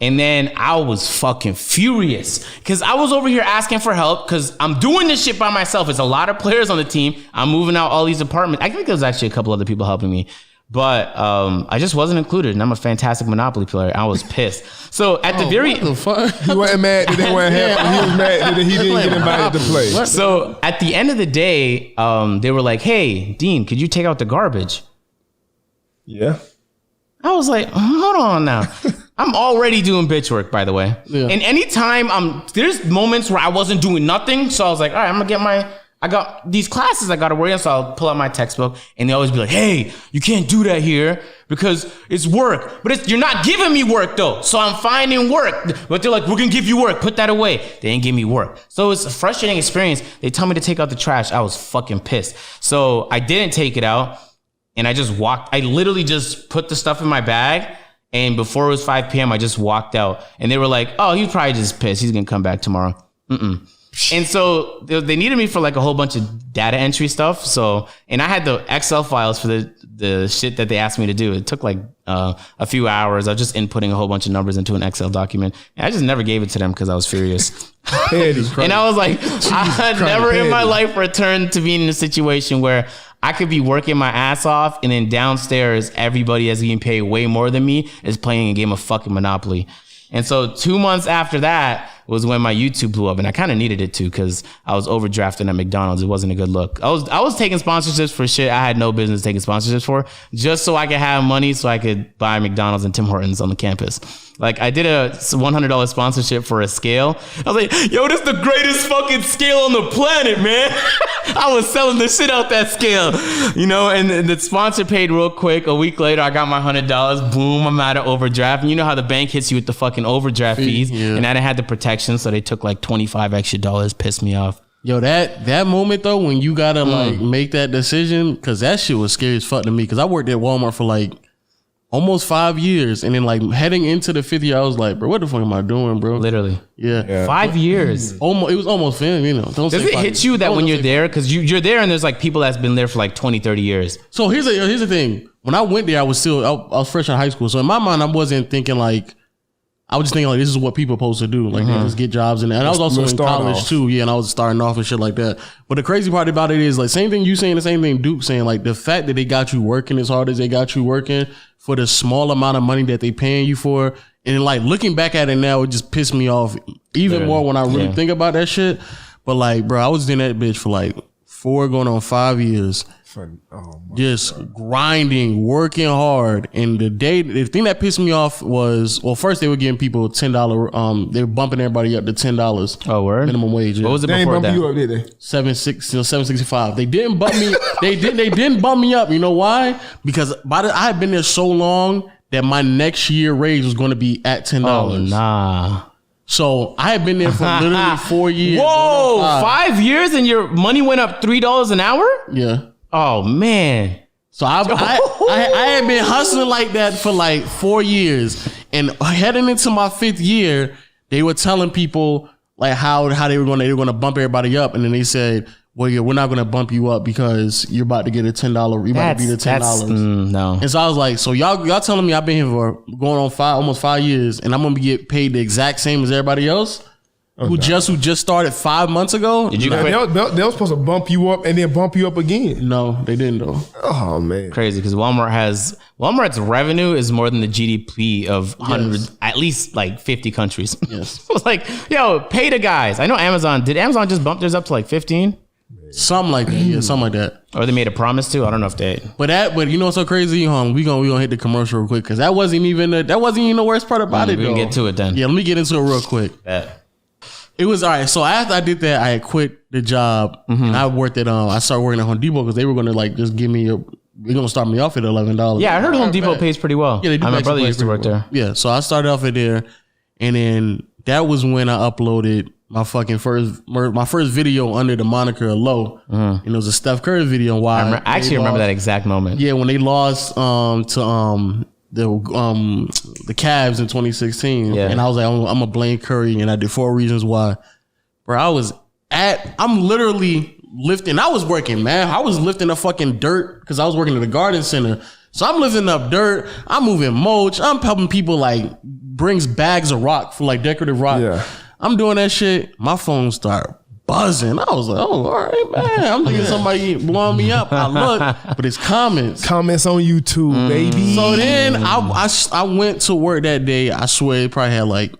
And then I was fucking furious because I was over here asking for help because I'm doing this shit by myself. It's a lot of players on the team. I'm moving out all these apartments. I think there was actually a couple other people helping me, but I just wasn't included. And I'm a fantastic Monopoly player. I was pissed. So at the very What the fuck? He wasn't mad that they weren't happy. He was mad that he didn't get invited to play. So at the end of the day, they were like, hey, Dean, could you take out the garbage? Yeah. I was like, hold on now. I'm already doing bitch work, by the way. Yeah. And anytime there's moments where I wasn't doing nothing, so I was like, all right, I'm gonna I got these classes I gotta work on, so I'll pull out my textbook, and they always be like, hey, you can't do that here because it's work. But you're not giving me work though, so I'm finding work. But they're like, we're gonna give you work, put that away. They didn't give me work. So it's a frustrating experience. They tell me to take out the trash. I was fucking pissed. So I didn't take it out, and I just walked. I literally just put the stuff in my bag, and before it was 5 p.m., I just walked out. And they were like, oh, he's probably just pissed. He's gonna come back tomorrow. And so they needed me for like a whole bunch of data entry stuff. So, and I had the Excel files for the shit that they asked me to do. It took like a few hours. I was just inputting a whole bunch of numbers into an Excel document. And I just never gave it to them because I was furious. And I was like, I had never in my life returned to being in a situation where I could be working my ass off, and then downstairs, everybody that's getting paid way more than me is playing a game of fucking Monopoly. And so 2 months after that was when my YouTube blew up, and I kind of needed it too because I was overdrafting at McDonald's. It wasn't a good look. I was taking sponsorships for shit I had no business taking sponsorships for, just so I could have money so I could buy McDonald's and Tim Hortons on the campus. Like I did a $100 sponsorship for a scale. I was like, yo, this is the greatest fucking scale on the planet, man. I was selling the shit out that scale, you know, and the sponsor paid real quick. A week later, I got my $100. Boom, I'm out of overdraft. And you know how the bank hits you with the fucking overdraft fees, and I didn't have the protection, so they took like $25 extra. Pissed me off. Yo, that moment though, when you gotta like make that decision, because that shit was scary as fuck to me. Because I worked at Walmart for like almost 5 years, and then like heading into the 5th year, I was like, bro, what the fuck am I doing, bro? Literally. Yeah. 5 years. Almost, it was almost film, you know. Does it hit you that when you're there, because you're there and there's like people that's been there for like 20, 30 years? So here's the thing. When I went there, I was fresh out of high school. So in my mind, I wasn't thinking like, I was just thinking like, this is what people are supposed to do. Like, they just get jobs. And I was also in college too. Yeah, and I was starting off and shit like that. But the crazy part about it is like, same thing you saying, the same thing Duke saying, like the fact that they got you working as hard as they got you working for the small amount of money that they paying you for. And like looking back at it now, it just pissed me off even more when I really think about that shit. But like, bro, I was in that bitch for like 4 going on 5 years. Just grinding, working hard. And the thing that pissed me off was, well, first they were giving people $10. They were bumping everybody up to $10. Oh, word? Minimum wage. What was it They ain't before bump that? you up, did they? $765. They didn't bump me. They didn't bump me up. You know why? Because I had been there so long that my next year raise was going to be at $10. Oh, nah. So I had been there for literally 4 years. Whoa, 5 years and your money went up $3 an hour? Yeah. Oh, man. So I had been hustling like that for like 4 years, and heading into my 5th year, they were telling people like how they were going to bump everybody up, and then they said, well, yeah, we're not going to bump you up because you're about to get a $10. You're about to be the $10. No. And so I was like, so y'all telling me I've been here for going on almost 5 years, and I'm going to get paid the exact same as everybody else? Who just started 5 months ago? Did you quit? They were supposed to bump you up and then bump you up again. No, they didn't though. Oh man, Crazy, because Walmart's revenue is more than the GDP of hundreds, at least like 50 countries. Yes. It was like, yo, pay the guys. I know Amazon. Did Amazon just bump theirs up to like 15? Something like that. Yeah, something like that. Or they made a promise to? I don't know if they. But you know what's so crazy? We gonna hit the commercial real quick because that wasn't even the worst part about it. We can though. get to it then. Yeah, let me get into it real quick. It was all right. So after I did that, I had quit the job and I worked at I started working at Home Depot because they were gonna like just give me they're gonna start me off at $11. Yeah, I heard Home Depot pays pretty well. Yeah, they do. My brother used to work there. Yeah, so I started off at there, and then that was when I uploaded my fucking first video under the moniker of Low, and it was a Steph Curry video. Why I actually remember that exact moment. Yeah, when they lost to the Cavs in 2016, and I was like, I'm gonna blame Curry, and I did 4 reasons why. Bro, I'm literally lifting. I was working, man. I was lifting up fucking dirt because I was working at the garden center. So I'm lifting up dirt. I'm moving mulch. I'm helping people like brings bags of rock for like decorative rock. Yeah. I'm doing that shit. My phone started buzzing. I was like, oh, all right, man. I'm thinking somebody blowing me up. I look, but it's comments. Comments on YouTube, baby. So then I went to work that day. I swear it probably had like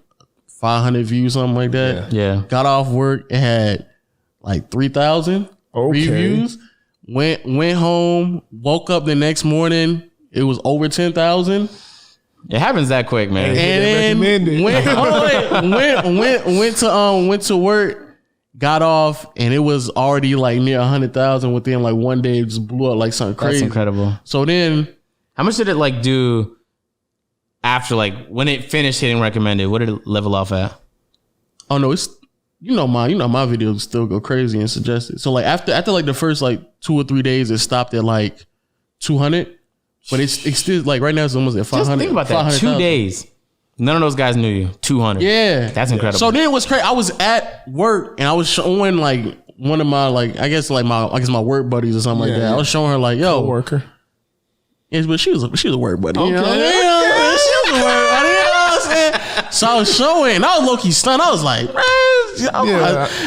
500 views, something like that. Yeah. Got off work. It had like 3,000 reviews. Went home. Woke up the next morning. It was over 10,000. It happens that quick, man. And they recommend it. went to work, got off, and it was already like near 100,000 within like one day. It just blew up like something crazy. That's incredible. So then, How much did it like do after like when it finished hitting recommended? What did it level off at? oh no, it's my videos still go crazy and suggested. So like after like the first like 2 or 3 days, it stopped at like 200, but it's still like right now it's almost at 500. Just think about that. 2 days. None of those guys knew you. 200. Yeah, That's incredible. So then it was crazy. I was at work and I was showing like one of my like I guess my work buddies or something like that. Yeah. I was showing her like, yo, Worker. yes, but she was a work buddy. You know? Okay. She was a work buddy. You know what I'm saying? So I was showing. I was low key stunned. I was like, man,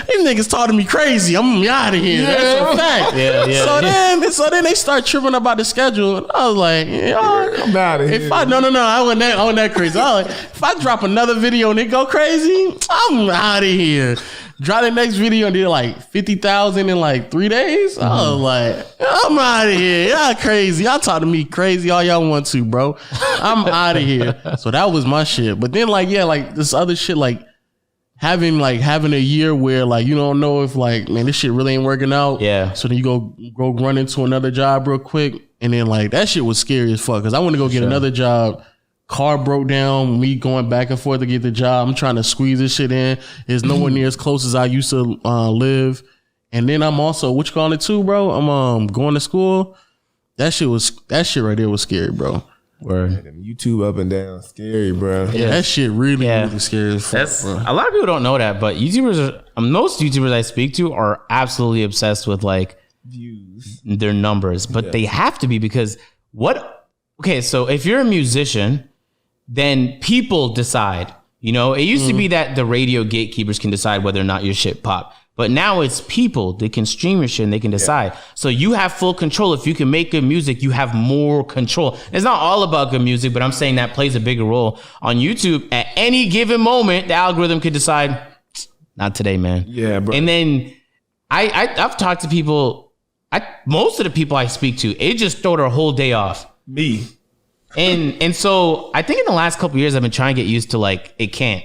these niggas talking me crazy. I'm out of here. That's a fact. Yeah. So then they start tripping about the schedule. And I was like, yo, I'm out of here. if I wasn't that crazy. I was like, if I drop another video and it go crazy, I'm out of here. Drop the next video and did like 50,000 in like 3 days. I was like, I'm out of here. Y'all crazy. Y'all talk to me crazy all y'all want to, bro. I'm out of here. So that was my shit. But then like, yeah, like this other shit, like having a year where like you don't know if like, man, this shit really ain't working out. Yeah. So then you go run into another job real quick. And then like that shit was scary as fuck. Cause I went to go get another job. Car broke down, me going back and forth to get the job. I'm trying to squeeze this shit in. It's nowhere near as close as I used to live. And then I'm also, what you call it too, bro? I'm going to school. That shit right there was scary, bro. Word. Them YouTube up and down, scary, bro. Yeah, that shit really scary as fuck, That's bro. a lot of people don't know that, but most YouTubers I speak to are absolutely obsessed with like Views. their numbers, but they have to be because okay, so if you're a musician, then people decide. You know, it used to be that the radio gatekeepers can decide whether or not your shit pop. But now it's people that can stream your shit and they can decide. So you have full control. If you can make good music, you have more control. It's not all about good music, but I'm saying that plays a bigger role. On YouTube, at any given moment, the algorithm could decide, not today, man. Yeah, bro. And then I've talked to people, most of the people I speak to, it just throw their whole day off. Me. And so I think in the last couple of years, I've been trying to get used to like, it can't.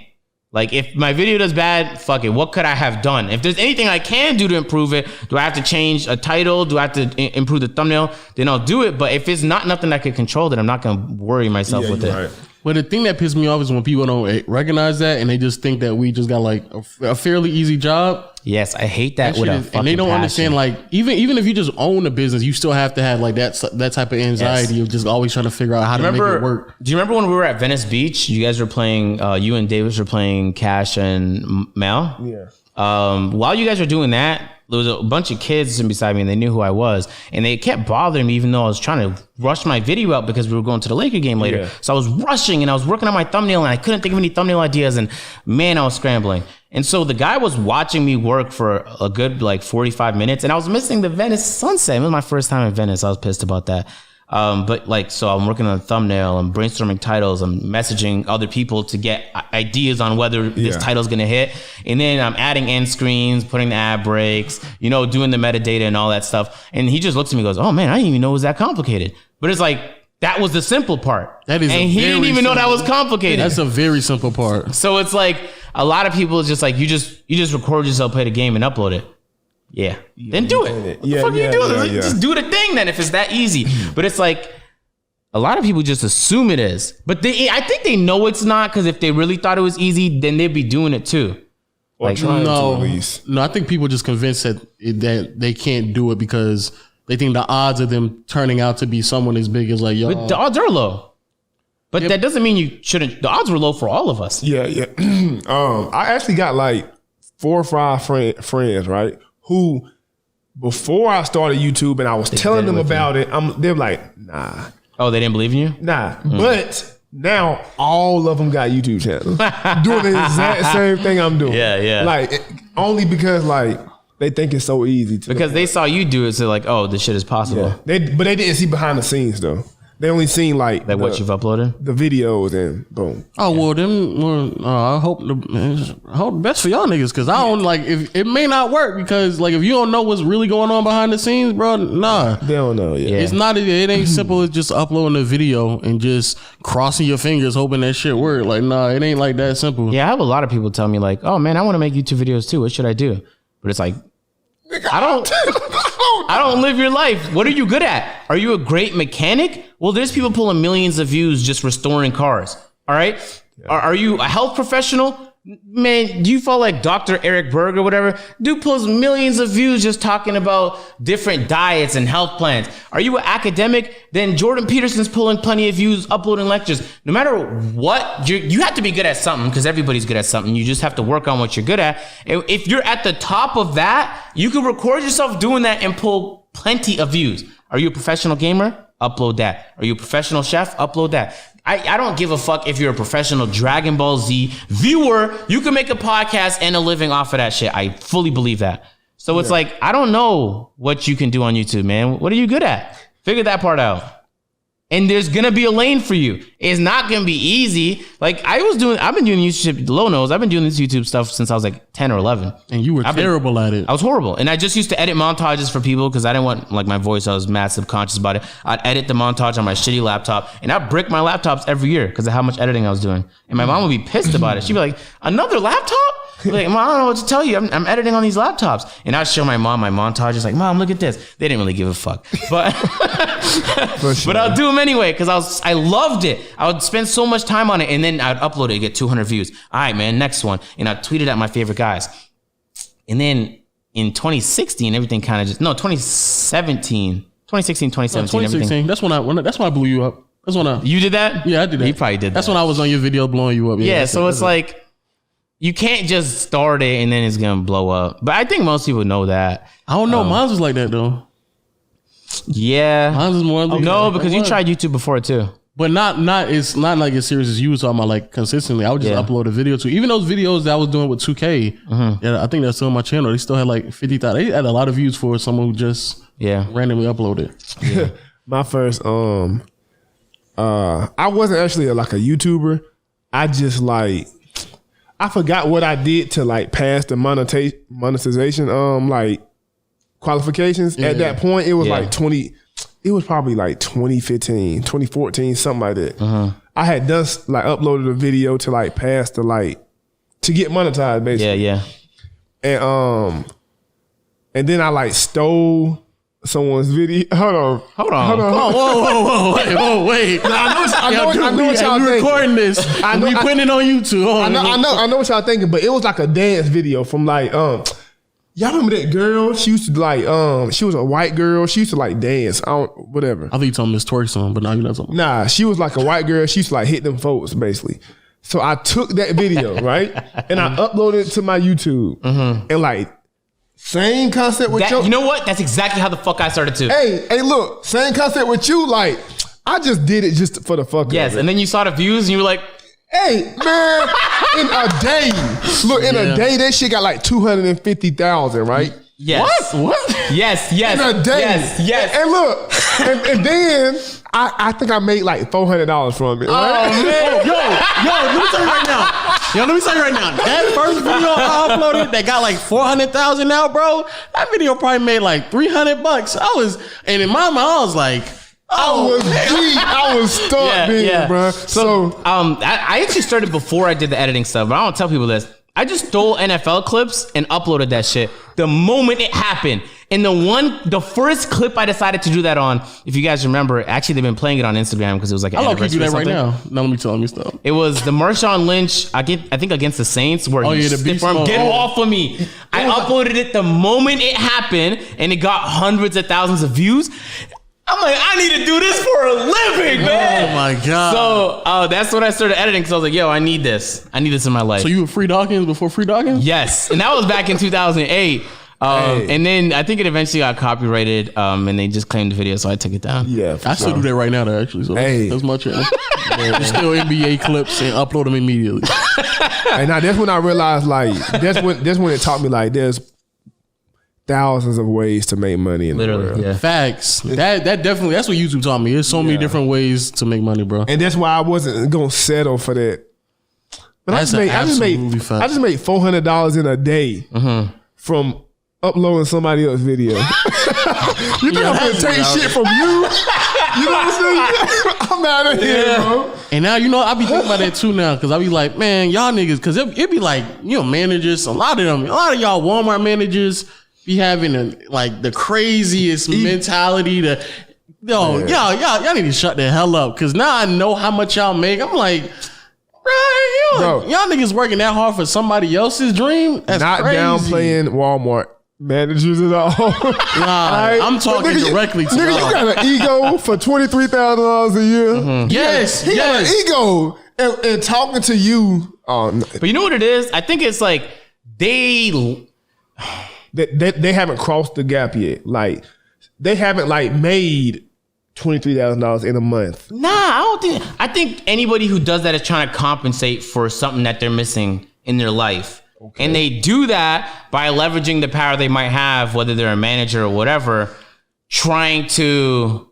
Like if my video does bad, fuck it. What could I have done? If there's anything I can do to improve it, do I have to change a title? Do I have to improve the thumbnail? Then I'll do it. But if it's not nothing I can control, then I'm not going to worry myself with it. Right. But the thing that pisses me off is when people don't recognize that and they just think that we just got like a fairly easy job. Yes, I hate that with a fucking and they don't passion. understand like even if you just own a business, you still have to have like that type of anxiety of just always trying to figure out how to make it work. Do you remember when we were at Venice Beach? You guys were playing. You and Davis were playing Cash and Mel. Yeah. While you guys were doing that, there was a bunch of kids sitting beside me and they knew who I was. And they kept bothering me even though I was trying to rush my video out because we were going to the Laker game later. Yeah. So I was rushing and I was working on my thumbnail and I couldn't think of any thumbnail ideas. And man, I was scrambling. And so the guy was watching me work for a good like 45 minutes and I was missing the Venice sunset. It was my first time in Venice. I was pissed about that. But like, so I'm working on a thumbnail, I'm brainstorming titles, I'm messaging other people to get ideas on whether this title's gonna hit. And then I'm adding end screens, putting the ad breaks, you know, doing the metadata and all that stuff. And he just looks at me and goes, oh man, I didn't even know it was that complicated. But it's like, that was the simple part. That is, and he didn't even know that was complicated. That's a very simple part. So it's like, a lot of people, it's just like, you just record yourself, play the game and upload it. Yeah. Then do it. What the fuck are you doing? Just do the thing then if it's that easy. But it's like a lot of people just assume it is. But I think they know it's not because if they really thought it was easy, then they'd be doing it too. Or trying to at least. No, I think people just convinced that they can't do it because they think the odds of them turning out to be someone as big as like, yo. But the odds are low. But that doesn't mean you shouldn't. The odds were low for all of us. Yeah. I actually got like 4 or 5 friends, right? Who, before I started YouTube and I was telling them about it, they're like, nah. Oh, they didn't believe in you? Nah. But now all of them got YouTube channels doing the exact same thing I'm doing. Yeah. Like, only because like they think it's so easy to. Because they saw you do it, so like, oh, this shit is possible. Yeah. But they didn't see behind the scenes though. They only seen like what you've uploaded. the videos, and boom. Oh well, I hope the best for y'all niggas, because I don't like if it may not work, because like if you don't know what's really going on behind the scenes, bro, nah. They don't know yet. Yeah. It's not. It ain't simple as just uploading a video and just crossing your fingers hoping that shit work. Like, nah, it ain't like that simple. Yeah, I have a lot of people tell me like, "Oh man, I want to make YouTube videos too. What should I do?" But it's like, I don't live your life. What are you good at? Are you a great mechanic? Well, there's people pulling millions of views just restoring cars. All right. Are you a health professional? Man, do you follow like Dr. Eric Berg or whatever? Dude pulls millions of views just talking about different diets and health plans. Are you an academic? Then Jordan Peterson's pulling plenty of views, uploading lectures. No matter what, you have to be good at something, because everybody's good at something. You just have to work on what you're good at. If you're at the top of that, you can record yourself doing that and pull plenty of views. Are you a professional gamer? Upload that. Are you a professional chef? Upload that. I don't give a fuck if you're a professional Dragon Ball Z viewer. You can make a podcast and a living off of that shit. I fully believe that. So it's like, I don't know what you can do on YouTube, man. What are you good at? Figure that part out. And there's gonna be a lane for you. It's not gonna be easy. Like I've been doing YouTube, Low Nose. I've been doing this YouTube stuff since I was like 10 or 11. And you were terrible at it. I was horrible. And I just used to edit montages for people because I didn't want like my voice. I was mad subconscious about it. I'd edit the montage on my shitty laptop, and I'd brick my laptops every year because of how much editing I was doing. And my mom would be pissed about it. She'd be like, "Another laptop?" Like, "Mom, I don't know what to tell you. I'm editing on these laptops." And I'd show my mom my montages, like, "Mom, look at this." They didn't really give a fuck, but but I'll do them anyway because I loved it. I would spend so much time on it, and then I'd upload it, get 200 views. All right, man, next one, and I'd tweet it at my favorite guys. And then in 2016, everything kind of just 2016, 2017. Everything. That's when I blew you up. That's when I. You did that? Yeah, I did that. You probably did. That's that. when I was on your video blowing you up. Yeah, so it's like you can't just start it and then it's gonna blow up. But I think most people know that. I don't know. Mine was like that though. Yeah. Mine was more. No, because you tried YouTube before too. But it's not like as serious as you was talking about, like consistently. I would just upload a video too. Even those videos that I was doing with 2K, yeah, I think that's still on my channel. They still had like 50,000. They had a lot of views for someone who just randomly uploaded. Yeah. My first I wasn't actually like a YouTuber. I just like I forgot what I did to like pass the monetization like qualifications. At that point, it was like 20. It was probably like 2015, 2014, something like that. I had done like uploaded a video to like pass the like to get monetized basically. Yeah. And then I like stole someone's video. Hold on. Whoa, wait. I know what y'all we thinking. recording this. We putting it on YouTube. I know what y'all thinking, but it was like a dance video from like y'all remember that girl? She used to like she was a white girl. She used to like dance. Whatever. I think you told Miss Twerk song, but now you're not talking. Nah, she was like a white girl. She used to like hit them folks basically. So I took that video, right? And I uploaded it to my YouTube. And like same concept with you know what? That's exactly how the fuck I started too. Hey, look, same concept with you. Like, I just did it just for the fuck of it. And then you saw the views and you were like, hey, man, in a day. Look, in a day, that shit got like 250,000, right? Yes. What? Yes. In a day. Yes. And look, and then I think I made like $400 from it. Right? Oh, man. Yo, let me tell you right now. That first video I uploaded that got like 400,000 now, bro, that video probably made like $300. And in my mind, I was like, I was stuck being, bro. So I actually started before I did the editing stuff, but I don't tell people this. I just stole NFL clips and uploaded that shit the moment it happened. And the first clip I decided to do that on, if you guys remember, actually they've been playing it on Instagram because it was like an anniversary. I do that right now. Now let me tell me stuff. It was the Marshawn Lynch, I think against the Saints, where get off of me. I uploaded it the moment it happened, and it got hundreds of thousands of views. I'm like, I need to do this for a living, man. Oh my God. So that's when I started editing because I was like, yo, I need this. I need this in my life. So you were Free Dawkins before Free Dawkins? Yes. And that was back in 2008. And then I think it eventually got copyrighted and they just claimed the video, so I took it down. Yeah. I still do that right now, though, actually. So that's my channel. There's still NBA clips and upload them immediately. And now that's when I realized, like, that's when it taught me, like, there's thousands of ways to make money in the world. Literally, yeah. Facts. That definitely, that's what YouTube taught me. There's so many different ways to make money, bro. And that's why I wasn't gonna settle for that. But That's I just made $400 in a day from uploading somebody else's video. You think I'm gonna take shit from you? You know what I'm saying? I'm out of here, bro. And now, I be thinking about that too now, because I be like, man, y'all niggas, because it be like, managers, a lot of y'all Walmart managers be having the craziest mentality to, y'all need to shut the hell up, because now I know how much y'all make. I'm like, bro, y'all niggas working that hard for somebody else's dream? That's not crazy. downplaying Walmart managers at all. Nah, I'm talking directly to nigga, y'all. you got an ego for $23,000 a year. Yes, he got an ego and talking to you. Oh, no. But you know what it is? I think it's like they They haven't crossed the gap yet. Like they haven't made $23,000 in a month. Nah, I think anybody who does that is trying to compensate for something that they're missing in their life. Okay. And they do that by leveraging the power they might have, whether they're a manager or whatever, trying to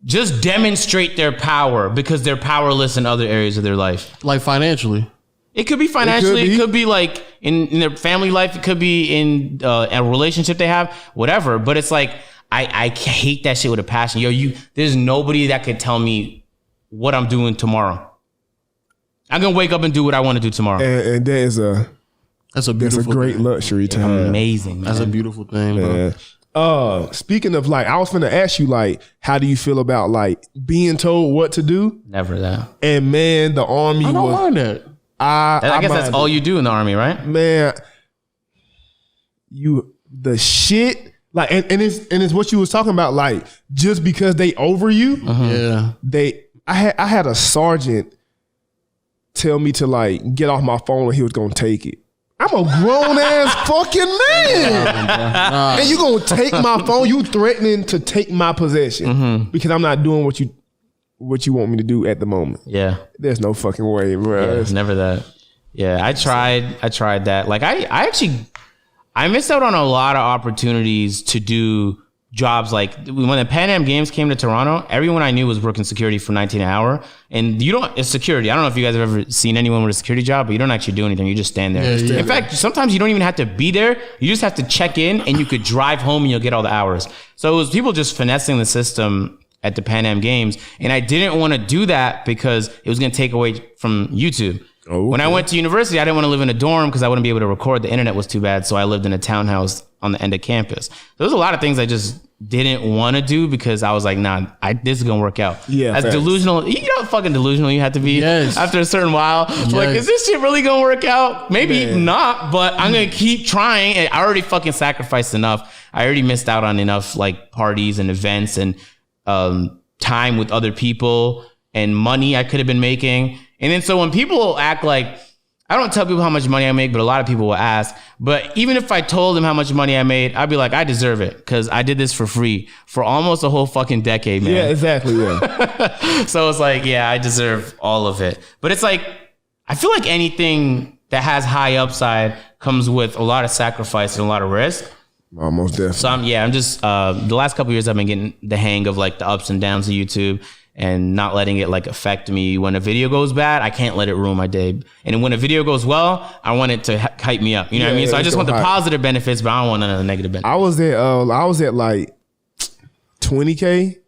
just demonstrate their power because they're powerless in other areas of their life. Like financially. It could be financially. It could be like in their family life. It could be in a relationship they have, whatever. But it's like, I hate that shit with a passion. There's nobody that could tell me what I'm doing tomorrow. I'm going to wake up and do what I want to do tomorrow. And That's a beautiful great thing. luxury to have. Amazing, man. That's a beautiful thing, bro. Speaking of I was finna ask you how do you feel about being told what to do? Never that. And man, the army I don't mind that. I guess that's all you do in the army, right? Man, the shit and it's what you was talking about. Just because they over you, Yeah. I had a sergeant tell me to get off my phone and he was gonna take it. I'm a grown ass fucking man. And you gonna take my phone? You threatening to take my possession because I'm not doing what you want me to do at the moment. Yeah. There's no fucking way, bro. Yeah, it's never that. Yeah, I tried that. I missed out on a lot of opportunities to do jobs. When the Pan Am Games came to Toronto, everyone I knew was working security for $19 an hour. And it's security. I don't know if you guys have ever seen anyone with a security job, but you don't actually do anything. You just stand there. In fact, sometimes you don't even have to be there. You just have to check in and you could drive home and you'll get all the hours. So it was people just finessing the system at the Pan Am Games. And I didn't want to do that because it was going to take away from YouTube. Okay. When I went to university, I didn't want to live in a dorm because I wouldn't be able to record. The internet was too bad. So I lived in a townhouse on the end of campus. There was a lot of things I just didn't want to do because I was like, nah, this is going to work out. Yeah. As delusional, you know how fucking delusional you have to be after a certain while. Yes. Is this shit really going to work out? Maybe not, but I'm going to keep trying. And I already fucking sacrificed enough. I already missed out on enough parties and events and time with other people and money I could have been making. And then so when people act I don't tell people how much money I make, but a lot of people will ask. But even if I told them how much money I made, I'd be like, I deserve it because I did this for free for almost a whole fucking decade, man. Yeah, exactly. Yeah. So it's I deserve all of it. But it's I feel like anything that has high upside comes with a lot of sacrifice and a lot of risk. Almost definitely. So I'm just the last couple of years I've been getting the hang of the ups and downs of YouTube and not letting it affect me. When a video goes bad, I can't let it ruin my day. And when a video goes well, I want it to hype me up. You know what I mean? So I just want the positive benefits, but I don't want none of the negative benefits. I was at 20K,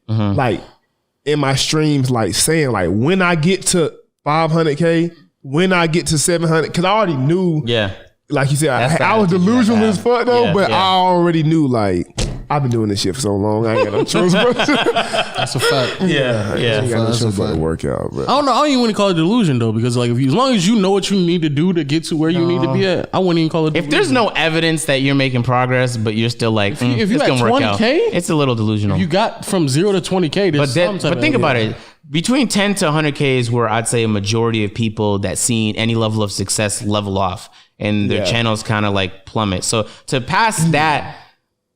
in my streams, saying when I get to 500K, when I get to 700, because I already knew. Yeah. Like you said, I was delusional as fuck though, but I already knew I've been doing this shit for so long. I ain't got no choice. That's a fact. Yeah. I ain't got no choice but to work out. But I don't know. I don't even want to call it delusion though, because as long as you know what you need to do to get to where you need to be at, I wouldn't even call it delusion. If there's no evidence that you're making progress, but you're still if you're it's at gonna work out, 20K, it's a little delusional. You got from 0 to 20K. But think about it. Between 10 to 100K is where I'd say a majority of people that seen any level of success level off and their channels kind of plummet. So to pass that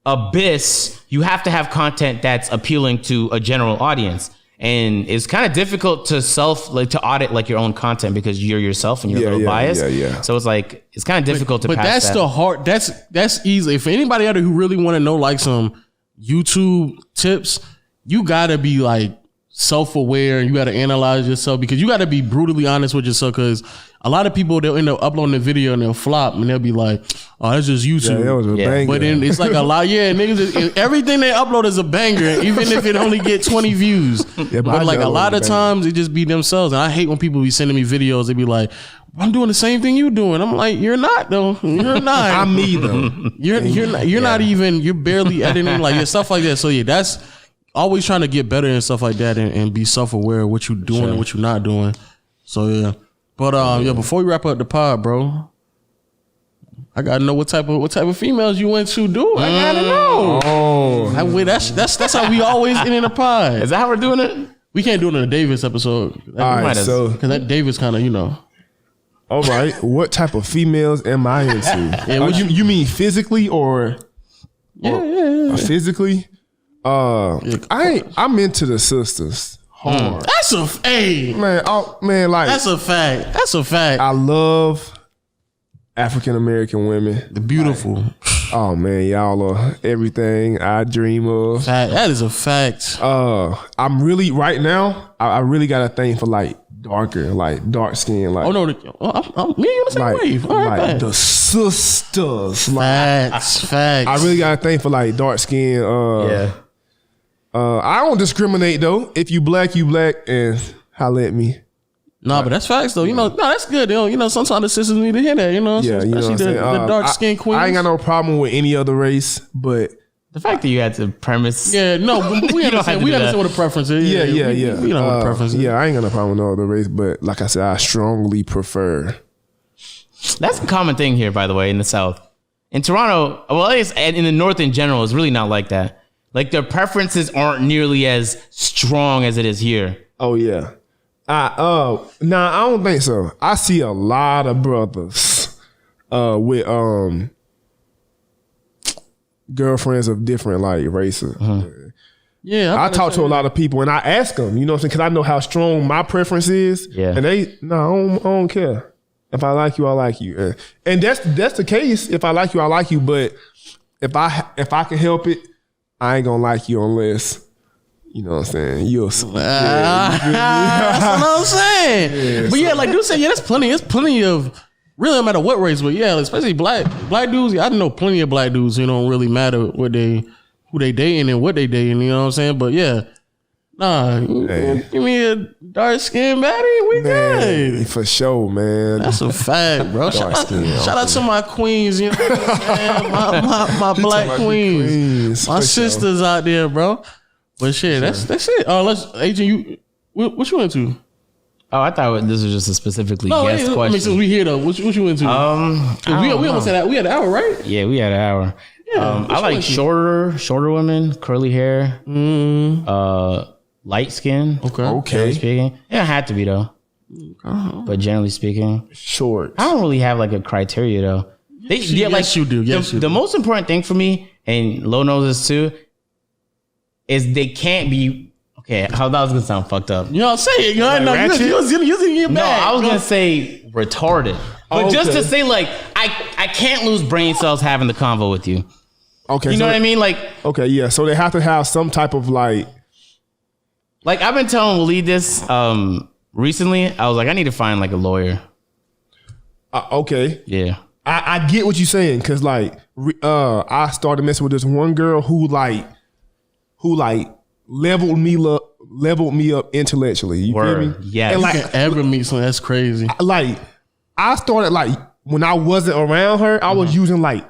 abyss, you have to have content that's appealing to a general audience. And it's kind of difficult to to audit like your own content because you're yourself and you're a little biased. Yeah. So it's like, it's kind of difficult to But pass that's that. the hard. That's easy. If anybody out there who really want to know like some YouTube tips, you gotta be like self-aware and you gotta analyze yourself because you gotta be brutally honest with yourself. Because a lot of people, they'll end up uploading a video and they'll flop and they'll be like, "Oh, that's just YouTube." that was a banger. But then it's like a lot. Yeah, niggas, everything they upload is a banger, even if it only get 20 views. but But I like a know lot of it's a banger. times, it just be themselves. And I hate when people be sending me videos. They be like, "I'm doing the same thing you doing." I'm like, "You're not though. You're not. I'm me though. You're not even. You're barely editing like your stuff like that." So yeah, that's always trying to get better and stuff like that, and be self aware of what you're doing and what you're not doing. So yeah. But yeah, before we wrap up the pod, bro, I gotta know what type of females you went to, dude. I gotta know. Oh, That's how we always end in the pod. Is that how we're doing it? We can't do it in a Davis episode. all right. might as- So, Because that Davis kind of, all right. What type of females am I into? Yeah, what you mean physically or yeah. physically? I'm into the sisters hard. That's Man, like That's a fact. That's a fact. I love African American women. The beautiful. Oh man, y'all are everything I dream of. Fact. That is a fact. I'm really right now. I really got a thing for like darker, like dark skin, like Oh no, me and you on the same like, wave. All right, like bet. the sisters. Like, Facts. I really got a thing for like dark skin. I don't discriminate though. If you black, and holla at me. Nah, but that's facts though. That's good. Sometimes the sisters need to hear that. Yeah, you know what I'm especially saying. the dark skin queens. I ain't got no problem with any other race, but The fact that you had to premise. Yeah, no, but we You don't have understand. to We do understand that. what the preference is. yeah. We know what the preference is. Yeah, I ain't got no problem with no other race, but like I said, I strongly prefer. That's a common thing here, by the way, in the South. In Toronto, well, at least in the North in general, it's really not like that. Like their preferences aren't nearly as strong as it is here. Oh yeah. I don't think so. I see a lot of brothers with girlfriends of different like races. Yeah, I talk to a lot of people and I ask them, you know what I'm saying? Because I know how strong my preference is. Yeah. And I don't care. If I like you, I like you. And that's the case. If I like you, I like you. But if I can help it, I ain't gonna like you unless, you know what I'm saying, That's what I'm saying. But yeah, like dude said, there's plenty of really no matter what race, but yeah, especially black dudes. Yeah, I know plenty of black dudes who don't really matter who they dating and what they dating. You know what I'm saying? But yeah, give me a dark skin baddie, we good. For sure, man. That's a fact, bro. Shout out to my queens, you know what I'm saying? my black my queens, my for sisters out there, bro. But shit, that's it. Agent, you what you into? Oh, I thought this was just a specifically No, guest I mean, question. since we here though, what you into? we almost had we had an hour, right? Yeah, we had an hour. Yeah, I like shorter women, curly hair, light skin. Generally Okay. speaking, it don't have to be though. But generally speaking, Short. I don't really have like a criteria though. Yes, you do. Yes, you the do. most important thing for me, and Lo knows this too, is they can't be. Okay, how that was gonna sound fucked up. You know what I'm saying? You know, no, ratchet? you was in your No, bag. I was gonna say retarded, but just Okay. to say like I can't lose brain cells having the convo with you. Okay. You know what I mean? Like Okay, yeah. So they have to have some type of like. I've been telling Waleed this recently. I was like, I need to find like a lawyer. Okay. Yeah. I get what you're saying because like I started messing with this one girl who leveled me up intellectually. You feel me? Word. Yes. And you like can ever meet someone that's crazy. I started like when I wasn't around her, I was using like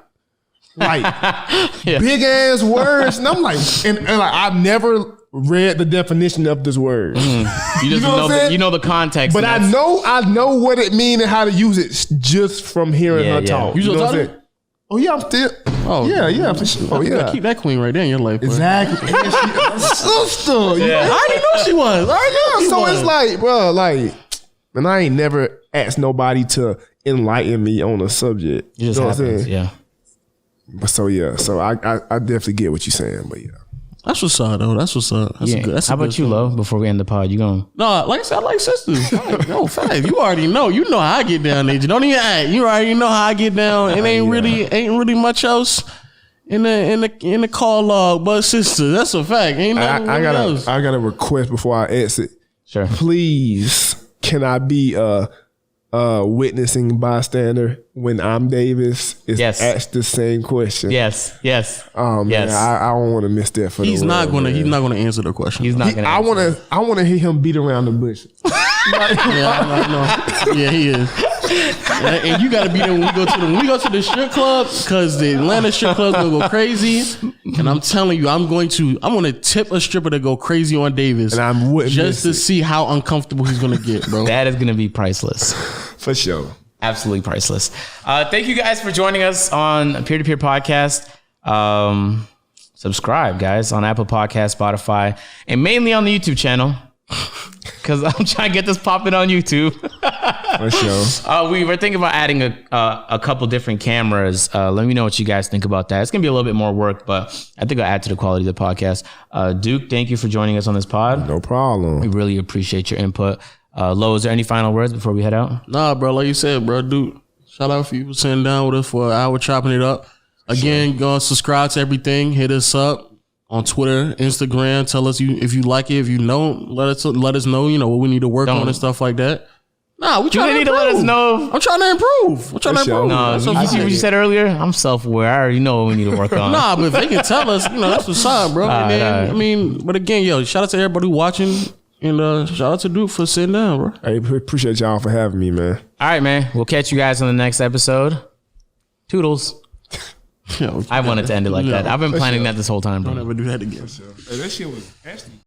big ass words, and I'm like, and like I've never read the definition of this word, You just know what I'm saying? you know the context. but and I know what it means and how to use it just from hearing Yeah, her yeah. talk. You still know what I'm talking? saying? Oh yeah, I'm still. Oh Yeah, for sure. Oh You gotta yeah, keep that queen right there in your life. Bro. exactly. And she a sister. I already know she was. I already know she So was. it's like, bro, like, and I ain't never asked nobody to enlighten me on a subject. it just know what I'm happens. saying? Yeah. But so yeah, so I definitely get what you're saying, but yeah. That's what's up, though. That's what's up. That's Yeah. good. That's How a good about you, song. Lo? Before we end the pod, you going? No, like I said, I like sisters. No, fact. You already know. You know how I get down, Nate. Don't even act. You already know how I get down. It ain't really much else in the call log, but sisters. That's a fact. Ain't nothing I else. got a request before I exit. Sure. Please, can I be a witnessing bystander when I'm Davis is Yes. asked the same question? Yes. Oh man, Yes. I don't want to miss that for He's the not world, gonna. man. He's not gonna answer the question. He's not gonna. I want to hear him beat around the bush. Yeah, yeah, he is. And you gotta be there when we go to the strip club, because the Atlanta strip club's gonna go crazy. And I'm telling you, I'm gonna tip a stripper to go crazy on Davis, And I wouldn't just miss to see how uncomfortable he's gonna get, bro. That is gonna be priceless. For sure. Absolutely priceless. Thank you guys for joining us on Peer to Peer Podcast. Subscribe, guys, on Apple Podcasts, Spotify, and mainly on the YouTube channel, because I'm trying to get this popping on YouTube. For sure. We were thinking about adding a couple different cameras. Let me know what you guys think about that. It's gonna be a little bit more work, but I think it'll add to the quality of the podcast. Duke, thank you for joining us on this pod. No problem. We really appreciate your input. Lo, is there any final words before we head out? Nah, bro, like you said, bro, dude. Shout out for you for sitting down with us for an hour chopping it up. Again, go subscribe to everything. Hit us up on Twitter, Instagram. Tell us if you like it. If you don't, let us know. You know what we need to work on and stuff like that. Nah, we trying to need improve. to let us know. I'm trying to improve. I'm trying to For sure. improve. No, That's you what I'm see what you saying. said earlier? I'm self-aware. I already know what we need to work on. Nah, but if they can tell us, that's what's up, bro. And then, all right. I mean, but again, yo, shout out to everybody watching, and shout out to Duke for sitting down, bro. I appreciate y'all for having me, man. All right, man. We'll catch you guys on the next episode. Toodles. Yo, I wanted to end it like that. I've been planning sure. that this whole time, bro. don't ever do that again. Hey, that shit was nasty.